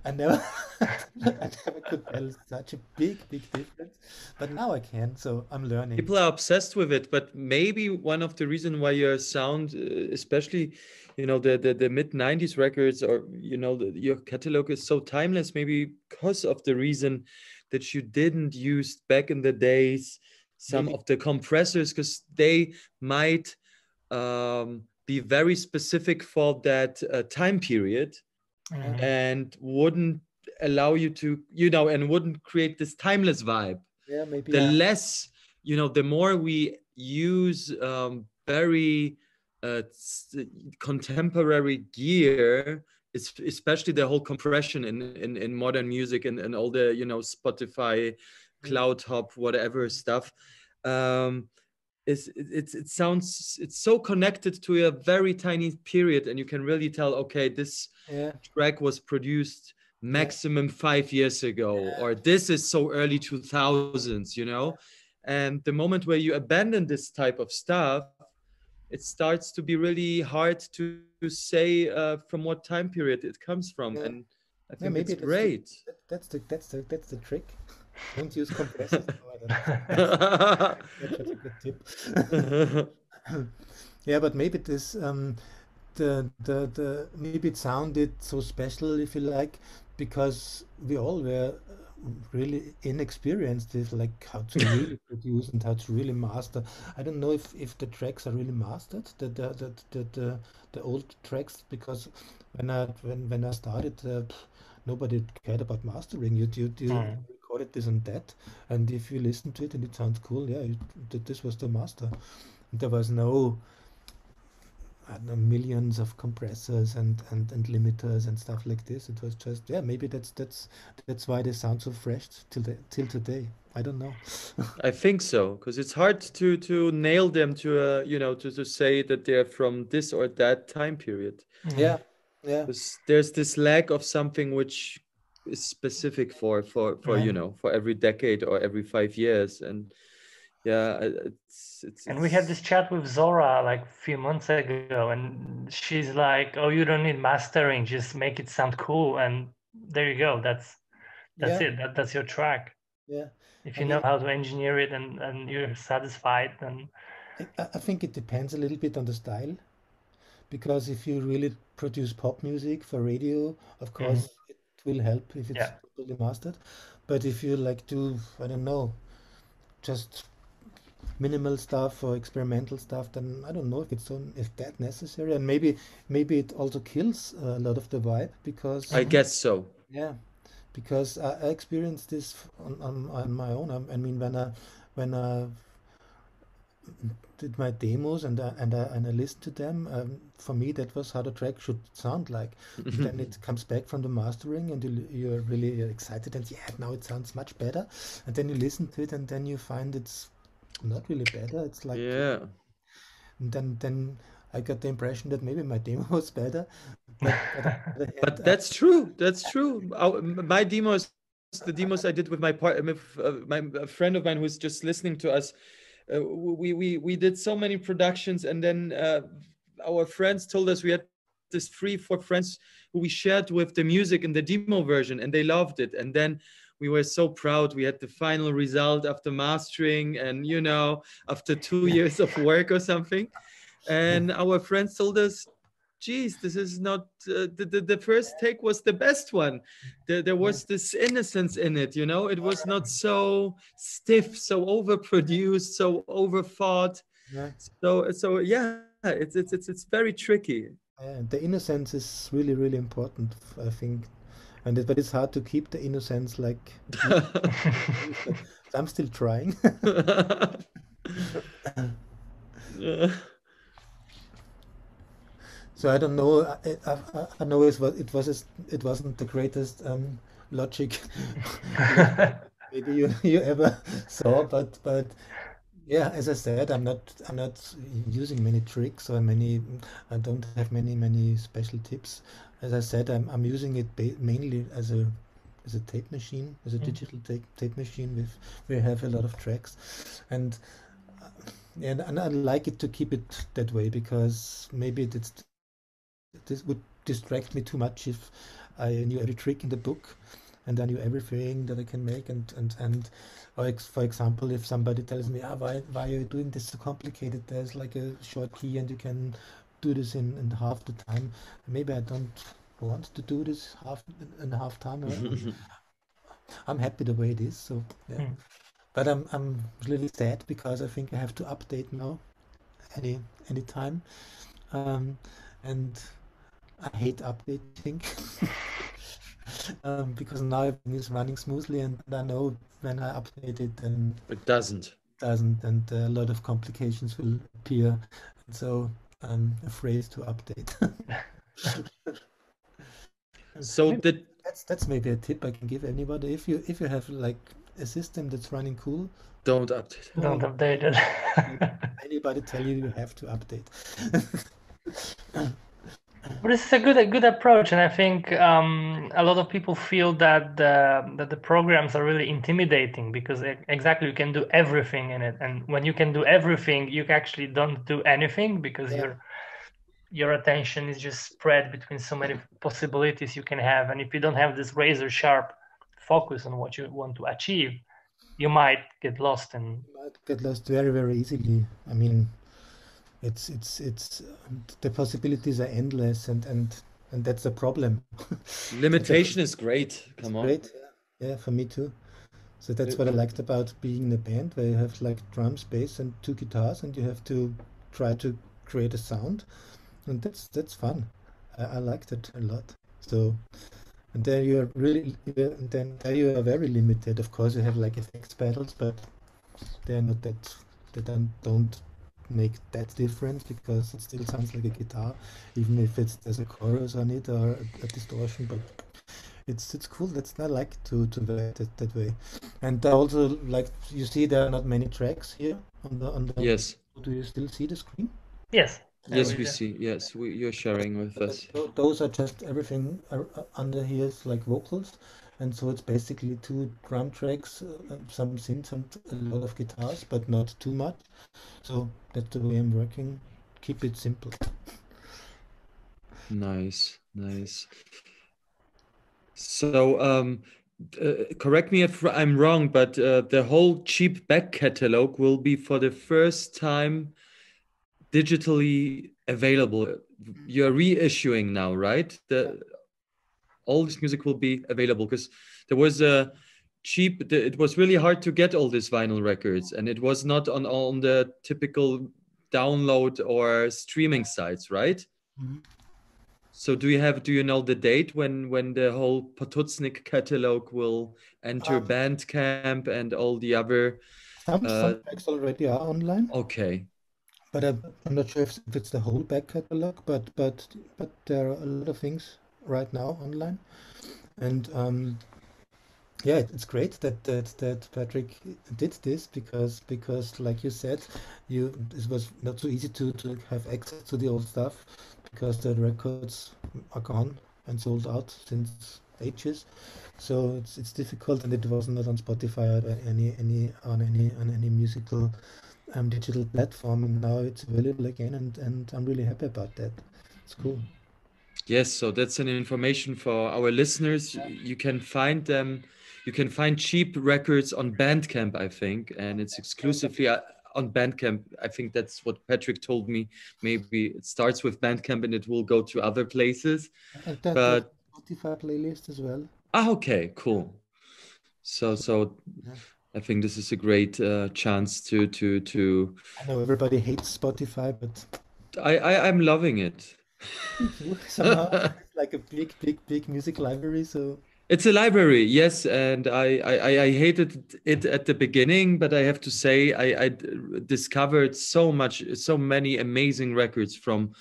I never I never could tell such a big difference, but now I can, so I'm learning. people are obsessed with it, but maybe one of the reasons why your sound, especially, you know, the mid 90s records, or, you know, your catalog is so timeless, maybe because of the reason that you didn't use back in the days some Maybe. of the compressors, because they might be very specific for that time period, Mhm. and wouldn't allow you to, you know, and wouldn't create this timeless vibe. Yeah, maybe. The less, you know, the more we use very contemporary gear, especially the whole compression in modern music, and all the, you know, Spotify, Cloud Hop, whatever stuff. It sounds, it's so connected to a very tiny period, and you can really tell, okay, this Yeah, track was produced maximum 5 years ago, or this is so early 2000s, you know. And the moment where you abandon this type of stuff, it starts to be really hard to say from what time period it comes from. yeah, And I yeah. think Maybe it's great. that's the trick. Don't use compressors. No, I don't. That's such a good tip. Yeah, but maybe this the maybe it sounded so special, if you like, because we all were really inexperienced with like how to really produce and how to really master. I don't know if the tracks are really mastered, the old tracks, because when I started, nobody cared about mastering. You recorded this and that, and if you listen to it and it sounds cool, yeah, this was the master. There was no, I don't know, millions of compressors and limiters and stuff like this. It was just, yeah, maybe that's why they sound so fresh till today. I don't know. I think so, because it's hard to nail them to you know, to say that they're from this or that time period. Yeah, yeah, Because there's this lack of something which is specific for you know, for every decade or every 5 years. And yeah, And we had this chat with Zora like a few months ago, and she's like, "Oh, you don't need mastering; just make it sound cool." And there you go. That's yeah, it. That's your track. yeah. If I you know mean, how to engineer it and you're satisfied, then I think it depends a little bit on the style, because if you really produce pop music for radio, of course it will help if it's yeah. totally mastered. But if you like do, I don't know, just minimal stuff or experimental stuff, then I don't know if that necessary. And maybe it also kills a lot of the vibe, because I guess so. yeah, because I experienced this on my own. I mean, when I did my demos and I listened to them, for me that was how the track should sound like. Then it comes back from the mastering, and you're really excited, and yeah, now it sounds much better. And then you listen to it, and then you find it's not really better. It's like, Yeah. and then I got the impression that maybe my demo was better. But on the other hand, But that's true. That's true. My demos, the demos I did with my a friend of mine who's just listening to us. We did so many productions, and then our friends told us we had this 3-4 friends who we shared with the music in the demo version, and they loved it. And then we were so proud. We had the final result after mastering, and you know, after 2 years of work or something. And our friends told us, geez, this is not the first take was the best one. There was this innocence in it, you know. It was not so stiff, so overproduced, so overthought. Yeah. So yeah, it's very tricky. The innocence is really, really important, I think. But it's hard to keep the innocence like. I'm still trying. So I don't know. I know it wasn't the greatest logic maybe you ever saw, but yeah, as I said, I'm not using many tricks or I don't have many special tips. As I said, I'm using it mainly as a tape machine, as a digital tape machine where you have a lot of tracks, and I like it to keep it that way, because maybe this would distract me too much if I knew every trick in the book and I knew everything that I can make, or for example, if somebody tells me, why are you doing this so complicated? There's like a short key and you can do this in half the time. Maybe I don't want to do this half time. I'm happy the way it is. So yeah. But I'm really sad because I think I have to update now any time, and I hate updating. Because now everything is running smoothly, and I know when I update it, then it doesn't, and a lot of complications will appear, and so I'm afraid to update. So that's maybe a tip I can give anybody. If you have like a system that's running cool, don't update. Don't update it. Anybody tell you have to update? But this is a good approach, and I think a lot of people feel that the programs are really intimidating, because exactly you can do everything in it, and when you can do everything, you actually don't do anything, because your attention is just spread between so many possibilities you can have, and if you don't have this razor sharp focus on what you want to achieve, you might get lost. You might get lost very, very easily. I mean, it's the possibilities are endless, and that's a problem. Limitation is great. Come on. Great. Yeah, for me too. So that's what I liked about being in a band, where you have like drums, bass, and 2 guitars, and you have to try to create a sound, and that's fun. I liked it a lot. So, and then you are there you are very limited. Of course, you have like effects pedals, but they're not that. They don't make that difference, because it still sounds like a guitar, even if there's a chorus on it or a distortion. But it's cool. I like to write it that way. And I also like, you see there are not many tracks here on the Yes. Do you still see the screen? Yes. Yes, we see. Yes, you're sharing with us. Those are just everything under here is like vocals, and so it's basically 2 drum tracks, some synths, and a lot of guitars, but not too much. So that's the way I'm working. Keep it simple. Nice. So, correct me if I'm wrong, but the whole cheap back catalog will be for the first time digitally available. You're reissuing now, right? All this music will be available, because there was a it was really hard to get all these vinyl records, and it was not on the typical download or streaming sites, right? Mm-hmm. So do you know the date when the whole Potuznik catalog will enter Bandcamp and all the other? Some tracks already are online. Okay. But I'm not sure if it's the whole back catalog, but there are a lot of things right now online, and yeah, it's great that Patrick did this, because like you said, it was not so easy to have access to the old stuff, because the records are gone and sold out since ages. So it's difficult, and it was not on Spotify or any musical digital platform, and now it's available again, and I'm really happy about that. It's cool. Yes, so that's an information for our listeners. You can find them. You can find cheap records on Bandcamp, I think, and it's exclusively on Bandcamp. I think that's what Patrick told me. Maybe it starts with Bandcamp and it will go to other places. And that But Spotify playlist as well. okay, cool. So Yeah. I think this is a great chance to. I know everybody hates Spotify, but I'm loving it. somehow it's like a big music library. So It's a library, yes, and I hated it at the beginning, but I have to say I discovered so many amazing records from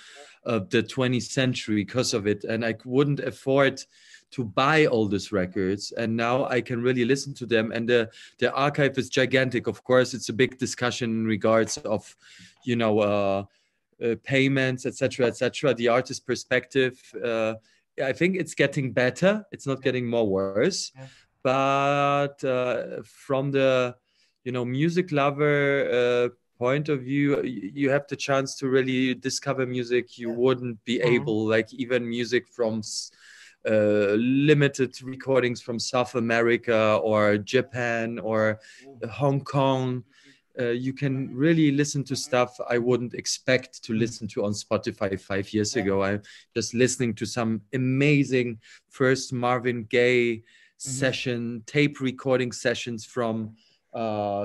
the 20th century because of it, and I wouldn't afford to buy all these records, and now I can really listen to them, and the archive is gigantic. Of course, it's a big discussion in regards of, you know, payments, etc., etc. The artist perspective. I think it's getting better. It's not getting more worse, but from the, you know, music lover point of view, you have the chance to really discover music you wouldn't be able, like even music from limited recordings from South America or Japan or Hong Kong. You can really listen to stuff I wouldn't expect to listen to on Spotify 5 years ago. I'm just listening to some amazing first Marvin Gaye session, tape recording sessions from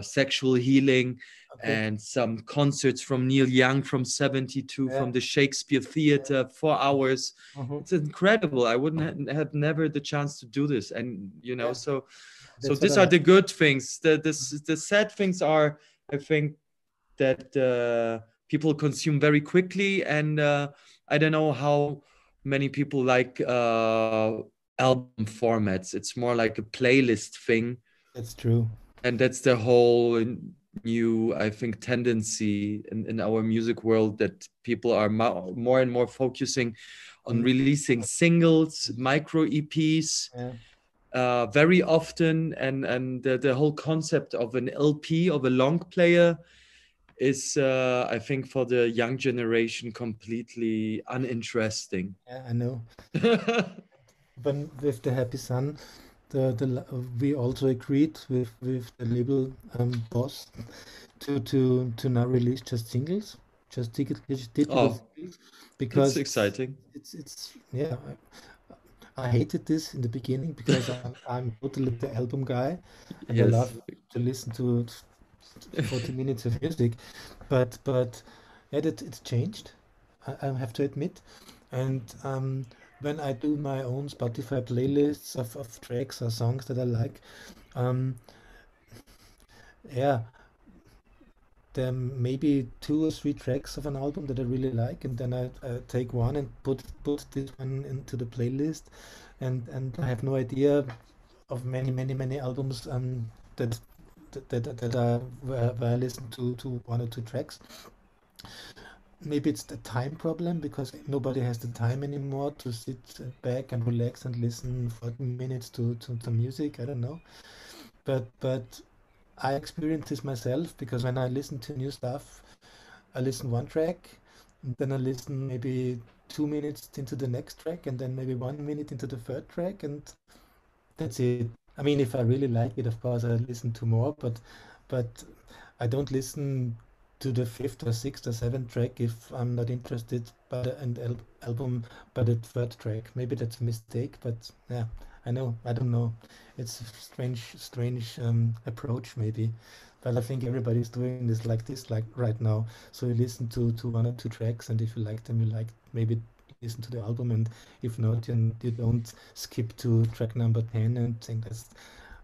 Sexual Healing, and some concerts from Neil Young from 72 from the Shakespeare Theater, 4 hours. It's incredible. I wouldn't have never the chance to do this. And, you know, so these are the good things. The sad things are, I think, that people consume very quickly, and I don't know how many people like album formats. It's more like a playlist thing. that's true. And that's the whole new, I think, tendency in our music world, that people are more and more focusing on releasing singles, micro EPs. Very often, and the whole concept of an LP, of a long player, is I think for the young generation completely uninteresting. Yeah, I know. But with the Happy Sun, we also agreed with the label boss to now release just singles, just digital singles, because it's exciting. It's yeah. I hated this in the beginning because I'm totally the album guy, and I love to listen to 40 minutes of music, but yeah, it's changed. I have to admit, and when I do my own Spotify playlists of tracks or songs that I like, yeah, there may be 2 or 3 tracks of an album that I really like, and then I take one and put this one into the playlist, and I have no idea of many albums that where I listen to 1 or 2 tracks. Maybe it's the time problem, because nobody has the time anymore to sit back and relax and listen 40 minutes to music. I don't know, but I experienced this myself, because when I listen to new stuff, I listen 1 track, and then I listen maybe 2 minutes into the next track, and then maybe 1 minute into the 3rd track, and that's it. I mean, if I really like it, of course, I listen to more, but I don't listen to the 5th or 6th or 7th track if I'm not interested by the album by the 3rd track. Maybe that's a mistake, but yeah, I don't know. It's a strange approach maybe, but I think everybody's doing this like right now. So you listen to 1 or 2 tracks, and if you like them, you like, maybe listen to the album, and if not, you don't skip to track number 10 and think that's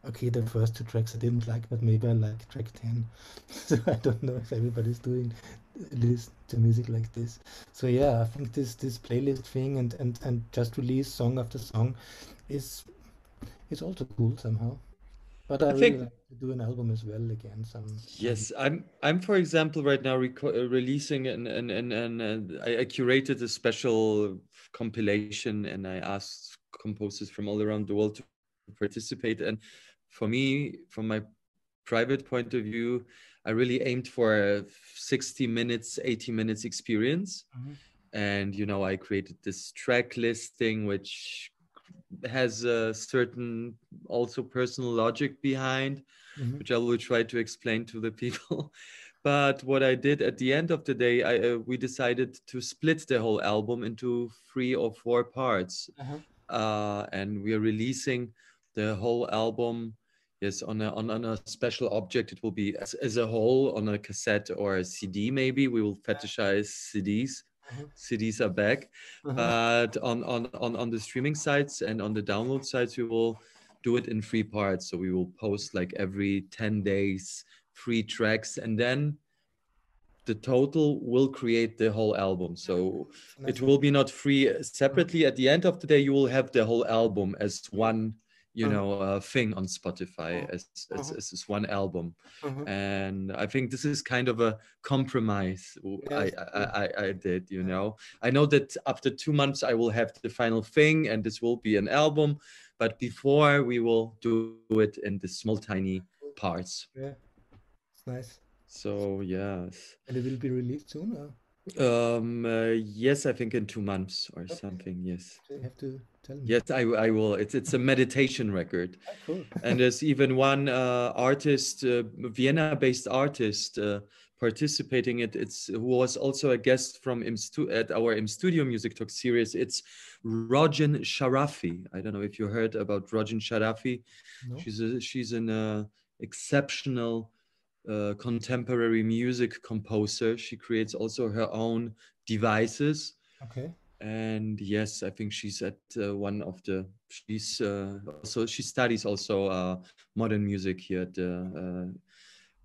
okay, the first 2 tracks I didn't like, but maybe I like track 10. So I don't know if everybody's doing listen to music like this. So yeah, I think this playlist thing and just release song after song is also cool somehow. But I really think like to do an album as well again. yes, I'm for example right now releasing and I curated a special compilation, and I asked composers from all around the world to participate. And for me, from my private point of view, I really aimed for a 60 minutes, 80 minutes experience. And, you know, I created this track listing, which has a certain also personal logic behind, which I will try to explain to the people. But what I did at the end of the day, we decided to split the whole album into 3 or 4 parts. And we are releasing the whole album, yes, on a special object. It will be as a whole on a cassette or a CD. Maybe we will fetishize CDs. CDs are back, but on the streaming sites and on the download sites, we will do it in 3 parts. So we will post like every 10 days 3 tracks, and then the total will create the whole album. So it will be not 3 separately. At the end of the day, you will have the whole album as one, you know, thing on Spotify as one album. And I think this is kind of a compromise I did, you know. I know that after 2 months I will have the final thing and this will be an album, but before we will do it in the small tiny parts. Yeah, it's nice. So yes. And it will be released soon, or? Yes, I think in 2 months or something. Yes. So you have to tell me. Yes, I will. It's a meditation record. Oh, cool. And there's even one artist, Vienna-based artist, participating. Who was also a guest from at our Im Studio Music Talk series. It's Rajan Sharafi. I don't know if you heard about Rajan Sharafi. No. She's an exceptional contemporary music composer. She creates also her own devices. Okay. And yes, I think she's at one of the. She studies also modern music here at the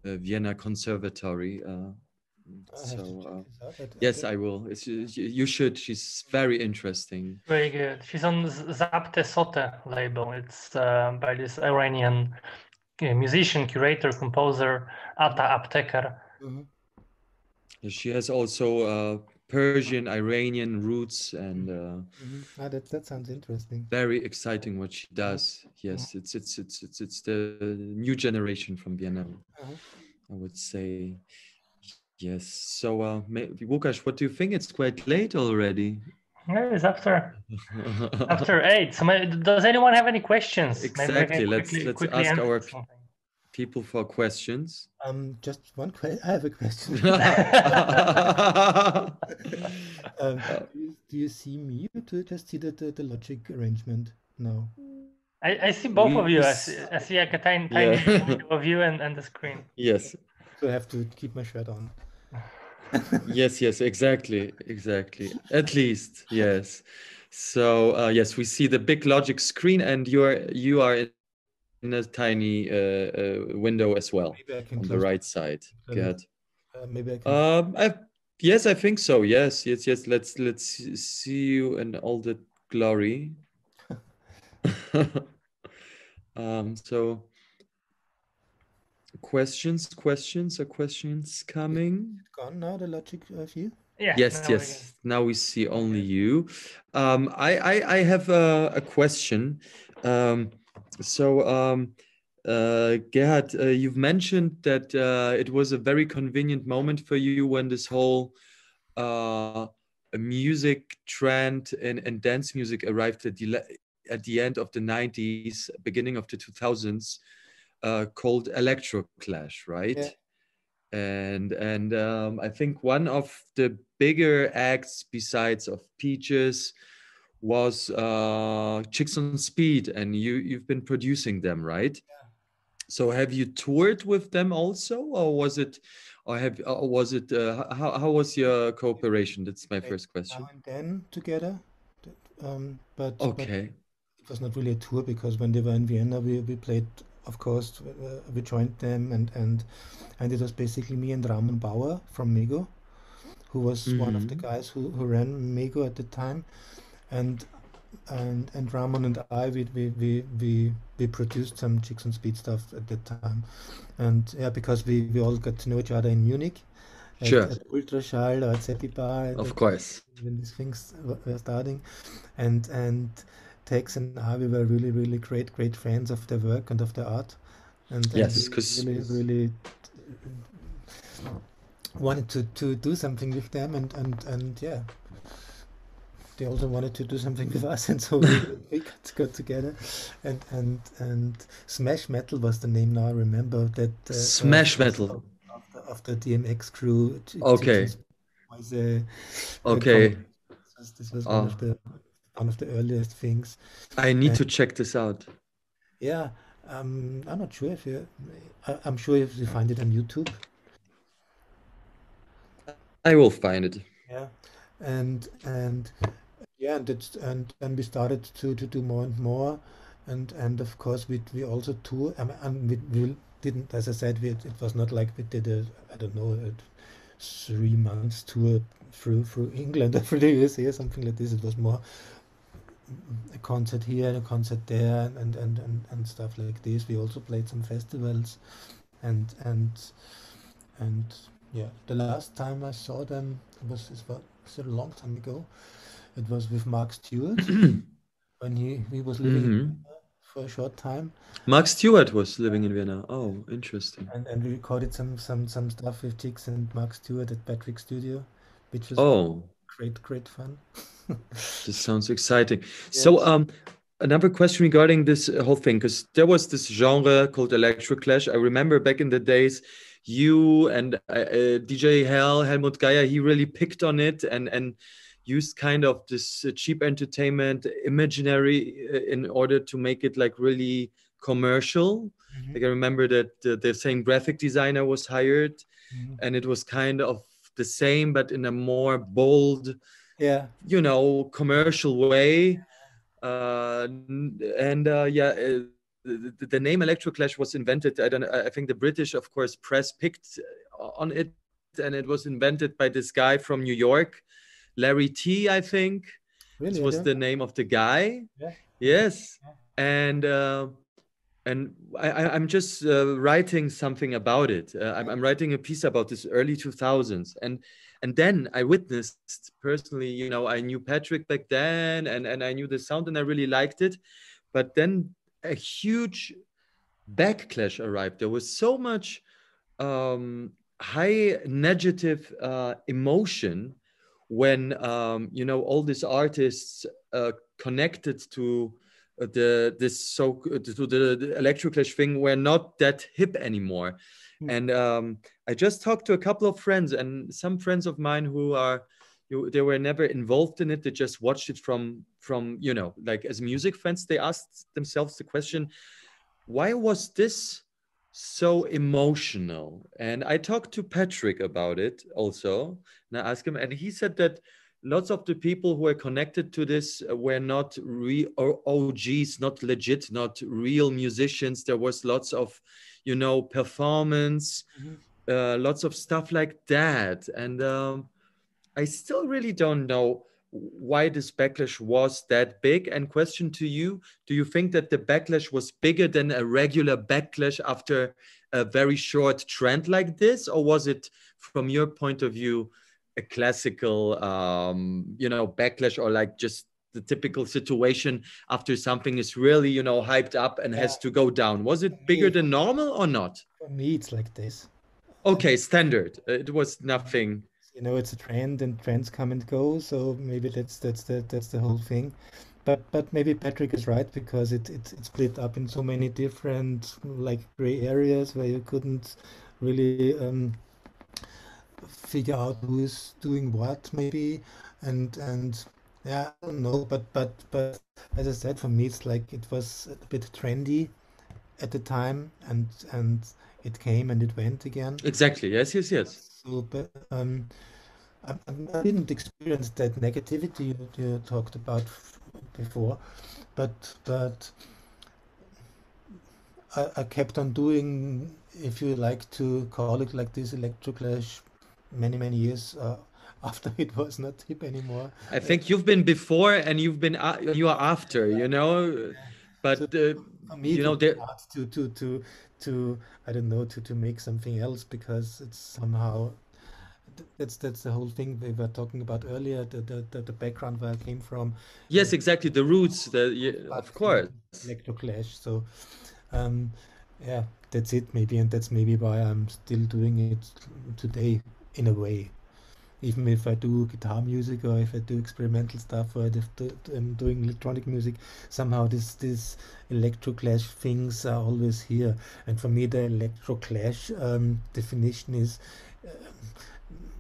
Vienna Conservatory. Yes, I will. You should. She's very interesting. Very good. She's on Zapte Sote label. It's by this Iranian musician, curator, composer, Ata Aptekar. She has also Persian, Iranian roots, and that sounds interesting. Very exciting what she does. Yes, it's the new generation from Vienna. I would say. Yes. So, Łukasz, what do you think? It's quite late already. Yeah, it's after 8. So, does anyone have any questions? Exactly. Let's ask our people for questions. Just one question. I have a question. Do you see me, or do you just see the logic arrangement now? I see both of you. I see like a tiny window of you and the screen. Yes. So I have to keep my shirt on. Yes, exactly. At least, yes. So yes, we see the big logic screen, and you are in a tiny window as well on the right side. Good. Maybe I can. Yes, I think so. Yes. Let's see you in all the glory. So. Questions coming? Gone now, the logic view? Yeah. Yes. Now we see only you. I have a question. Gerhard, you've mentioned that it was a very convenient moment for you when this whole music trend and dance music arrived at the end of the 90s, beginning of the 2000s. Called Electro Clash, right? Yeah. And I think one of the bigger acts besides of Peaches was Chicks on Speed, and you've been producing them, right? Yeah. So have you toured with them also, or how was your cooperation? That's my first question. Now and then together, but okay. But it was not really a tour, because when they were in Vienna, we played. Of course, we joined them, and it was basically me and Ramon Bauer from Mego, who was one of the guys who ran Mego at the time, and Ramon and I we produced some Chicks on Speed stuff at that time, and yeah, because we all got to know each other in Munich, at Ultraschall or at Seppi Bar, of course, when these things were starting, and Tex and I, we were really, really great fans of their work and of their art, and yes, because really wanted to do something with them, and yeah, they also wanted to do something with us, and so we got together, and Smash Metal was the name. Now I remember that Smash Metal of the DMX crew. Okay. Was Okay. this was one of the earliest things. I need to check this out. Yeah, I'm not sure if I'm sure if you find it on YouTube. I will find it. Yeah, and yeah, and we started to do more and more, and of course we also tour. And we didn't, as I said, it was not like we did I don't know, a 3 months tour through England or through the USA or something like this. It was more a concert here and a concert there, and stuff like this. We also played some festivals, and yeah, the last time I saw them was a long time ago. It was with Mark Stewart when he was living in Vienna for a short time, Mark Stewart was living in Vienna. Oh, interesting. and we recorded some stuff with Chicks and Mark Stewart at Patrick's studio, which was Oh, great fun. this sounds exciting. So, another question regarding this whole thing, because there was this genre called electroclash. I remember back in the days, you and DJ Helmut Geier, he really picked on it and used kind of this cheap entertainment imaginary in order to make it like really commercial. Like I remember that the same graphic designer was hired, and it was kind of the same, but in a more bold, Yeah, commercial way. The name Electroclash was invented. I think the British, of course, press picked on it, and it was invented by this guy from New York, Larry T, I think. really. This I was don't. the name of the guy. Yeah. Yes. And I'm just writing something about it. I'm writing a piece about this early 2000s, and then I witnessed personally. I knew Patrick back then, and I knew the sound, and I really liked it. But then a huge backlash arrived. There was so much high negative emotion when all these artists connected to the electroclash thing were not that hip anymore. And I just talked to a couple of friends, and some friends of mine they were never involved in it. They just watched it from like as music fans. They asked themselves the question, why was this so emotional? And I talked to Patrick about it also, and I asked him, and he said that lots of the people who were connected to this were not OGs, not legit, not real musicians. There was lots of, performance, lots of stuff like that. And I still really don't know why this backlash was that big. And question to you, do you think that the backlash was bigger than a regular backlash after a very short trend like this? Or was it, from your point of view, a classical, backlash, or like just the typical situation after something is really, hyped up and has to go down? Was it bigger than normal or not? For me, it's like this. Okay, standard. It was nothing. It's a trend, and trends come and go. So maybe that's the whole thing. But maybe Patrick is right, because it's split up in so many different like gray areas where you couldn't really figure out who is doing what, maybe, and yeah, I don't know. But as I said, for me, it's like it was a bit trendy at the time, and it came and it went again. Exactly. Yes. So, but I didn't experience that negativity you talked about before, but I kept on doing, if you like to call it like this, electroclash many years after it was not hip anymore. I think you've been before and you are after, but For me, it was there. hard to I don't know, to make something else, because it's somehow that's the whole thing we were talking about earlier, the background where I came from. Yes, exactly, the roots. Of course. Electroclash. So yeah, that's it maybe, and that's maybe why I'm still doing it today in a way. Even if I do guitar music or if I do experimental stuff or if I'm doing electronic music, somehow this electro clash things are always here. And for me, the electro clash definition is,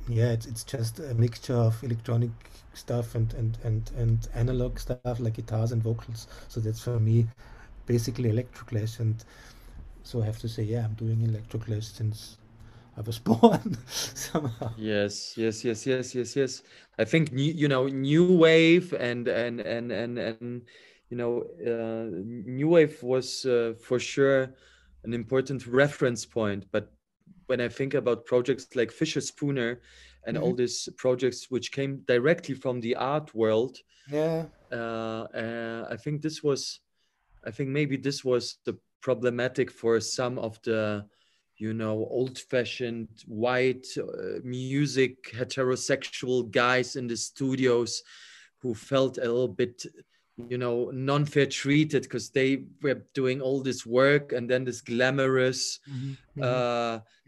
yeah, it's just a mixture of electronic stuff and analog stuff like guitars and vocals. So that's for me basically electro clash. And so I have to say, yeah, I'm doing electro clash since I was born somehow. Yes, yes, yes, yes, yes, yes. I think new wave and new wave was for sure an important reference point. But when I think about projects like Fisher Spooner and all these projects which came directly from the art world, Yeah, I think maybe this was the problematic for some of the old-fashioned white music heterosexual guys in the studios who felt a little bit non-fair treated because they were doing all this work, and then this glamorous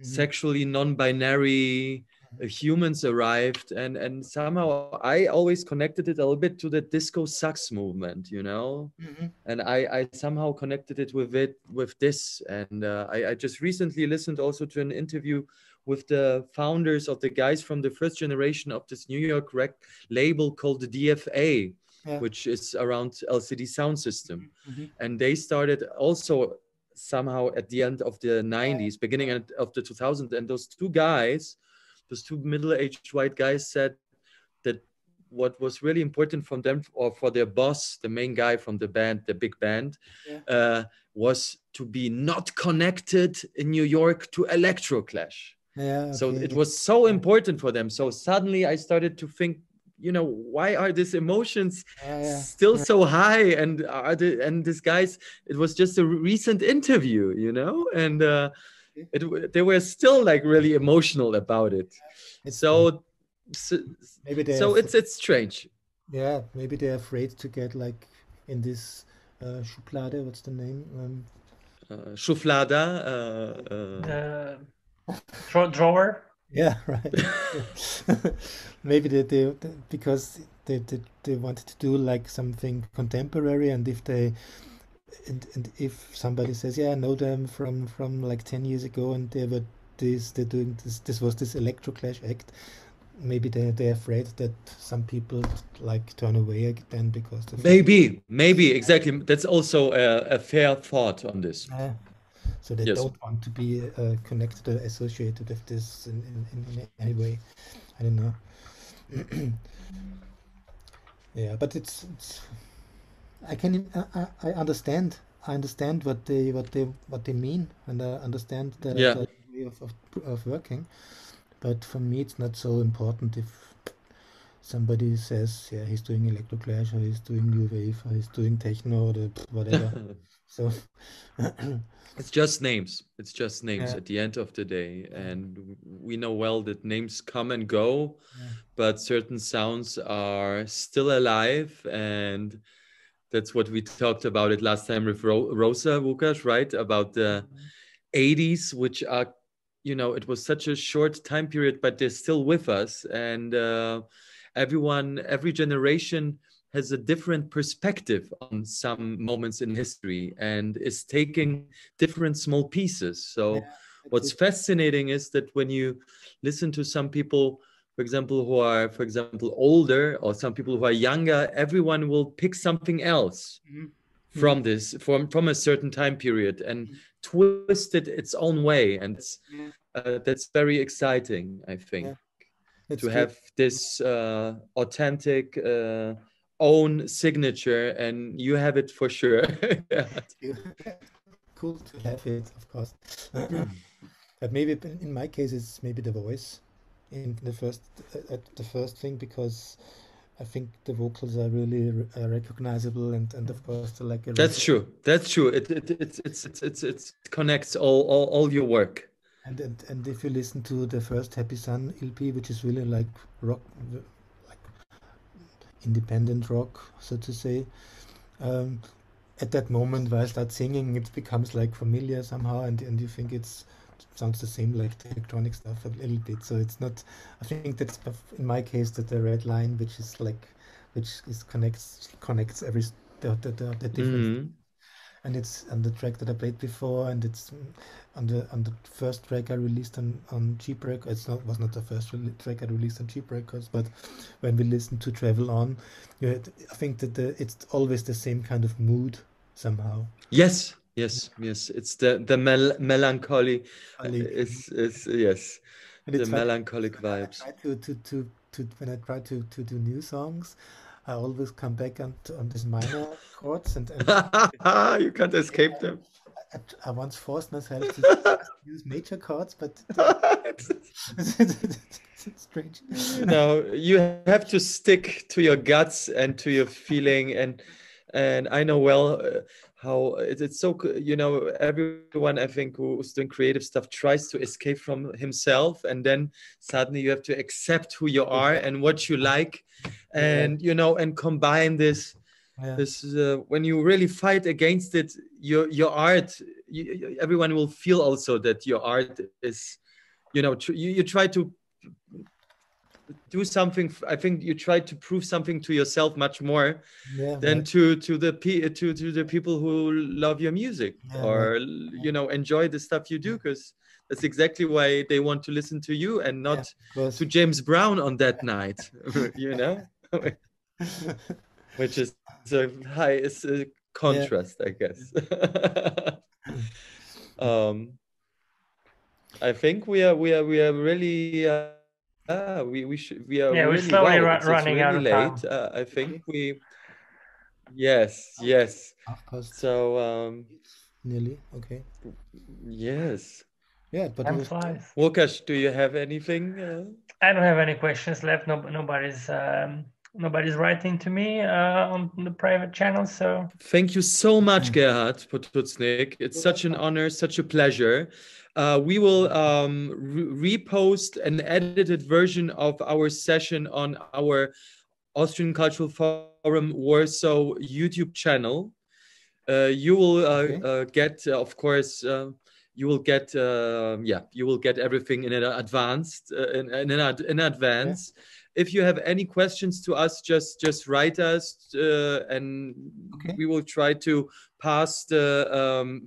sexually non-binary humans arrived, and somehow I always connected it a little bit to the disco sax movement, and I somehow connected it with this. And I just recently listened also to an interview with the founders of the guys from the first generation of this New York label called the DFA, which is around LCD Sound System. And they started also somehow at the end of the 90s, beginning of the 2000s. And those two middle-aged white guys said that what was really important from them, or for their boss, the main guy from the band, the big band, was to be not connected in New York to electro clash. So it was so important for them. So suddenly I started to think, why are these emotions still so high? And these guys, it was just a recent interview, and they were still like really emotional about it. So it's strange. Yeah, maybe they're afraid to get like in this Schublade. What's the name? Schuflada. Drawer. Yeah, right. Maybe they because they wanted to do like something contemporary, and if they and if somebody says, yeah, I know them from like 10 years ago, and they're doing this was this electro clash act, maybe they're afraid that some people like turn away then because of maybe exactly. That's also a fair thought on this. So they don't want to be connected or associated with this in any way. I don't know. Yeah, but it's I understand. I understand what they mean, and I understand the way of working. But for me, it's not so important if somebody says, yeah, he's doing electro clash, or he's doing new wave, or he's doing techno, or whatever. So it's just names. It's just names at the end of the day. And we know well that names come and go, but certain sounds are still alive. And that's what we talked about it last time with Rosa, Łukasz, right? About the 80s, which are, it was such a short time period, but they're still with us. And every generation has a different perspective on some moments in history and is taking different small pieces. So what's fascinating is that when you listen to some people, for example, who are, older, or some people who are younger, everyone will pick something else from this, from a certain time period, and twist it its own way. And that's very exciting, I think, to have this authentic own signature, and you have it for sure. Cool to have it, of course. But maybe in my case, it's maybe the voice in the first thing, because I think the vocals are really recognizable, and of course like that's true. It connects all your work. And if you listen to the first Happy Sun LP, which is really like rock, like independent rock, so to say, at that moment where I start singing, it becomes like familiar somehow, and you think it's sounds the same like the electronic stuff a little bit. So it's not. I think that's in my case that the red line, which is connects every the different. And it's on the track that I played before, and it's on the first track I released on Cheap Records. Was not the first track I released on Cheap Records, but when we listen to Travel On, I think that it's always the same kind of mood somehow. Yes. It's the melancholy. Yes, and the melancholic vibes. When I try to do new songs, I always come back on these minor chords, and you can't escape them. I once forced myself to use major chords, but it's strange. No, you have to stick to your guts and to your feeling, and I know well how it's so, everyone I think who's doing creative stuff tries to escape from himself, and then suddenly you have to accept who you are and what you like, and and combine this. When you really fight against it, your art, everyone will feel also that your art is, you try to do something. I think you try to prove something to yourself much more than to the people who love your music or enjoy the stuff you do, because that's exactly why they want to listen to you and not to James Brown on that night, which is a contrast, I guess. I think we are really. We're slowly running out of late. time. I think yes. So nearly okay. Yes. Yeah, but time flies. Łukasz, do you have anything? I don't have any questions left. Nobody's writing to me on the private channel. So thank you so much, Gerhard Potuznik. It's such an honor, such a pleasure. We will repost an edited version of our session on our Austrian Cultural Forum Warsaw YouTube channel. You will get, of course, you will get everything in advance. If you have any questions to us, just write us, and we will try to pass the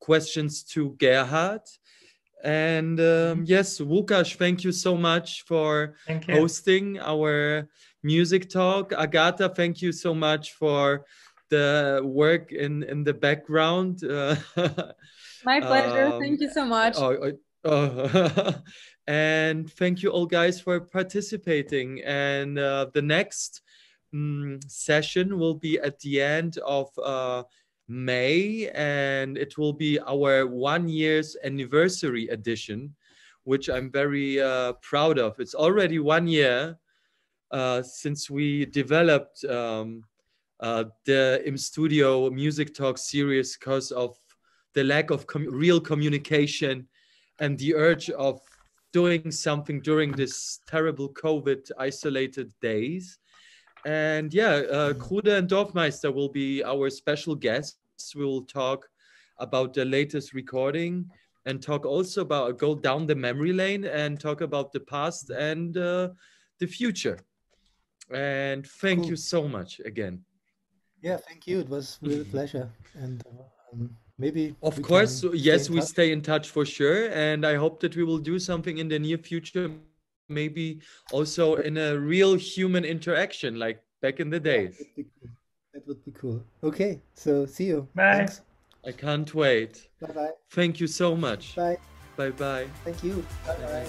questions to Gerhard. And yes, Łukasz, thank you so much for hosting our music talk. Agata, thank you so much for the work in the background. My pleasure. Thank you so much. And thank you all guys for participating. And the next session will be at the end of May, and it will be our 1 year's anniversary edition, which I'm very proud of. It's already 1 year since we developed the Im Studio Music Talk series because of the lack of real communication and the urge of doing something during this terrible COVID isolated days. And Krude and Dorfmeister will be our special guests. We will talk about the latest recording and talk also about, go down the memory lane and talk about the past and the future. And thank you so much again. Yeah, thank you. It was really a pleasure. And maybe of course, yes, we stay in touch for sure. And I hope that we will do something in the near future, maybe also in a real human interaction like back in the days. That would be cool. Okay, so see you. Bye. Thanks. I can't wait. Bye-bye. Thank you so much. Bye. Bye-bye. Thank you. Bye-bye.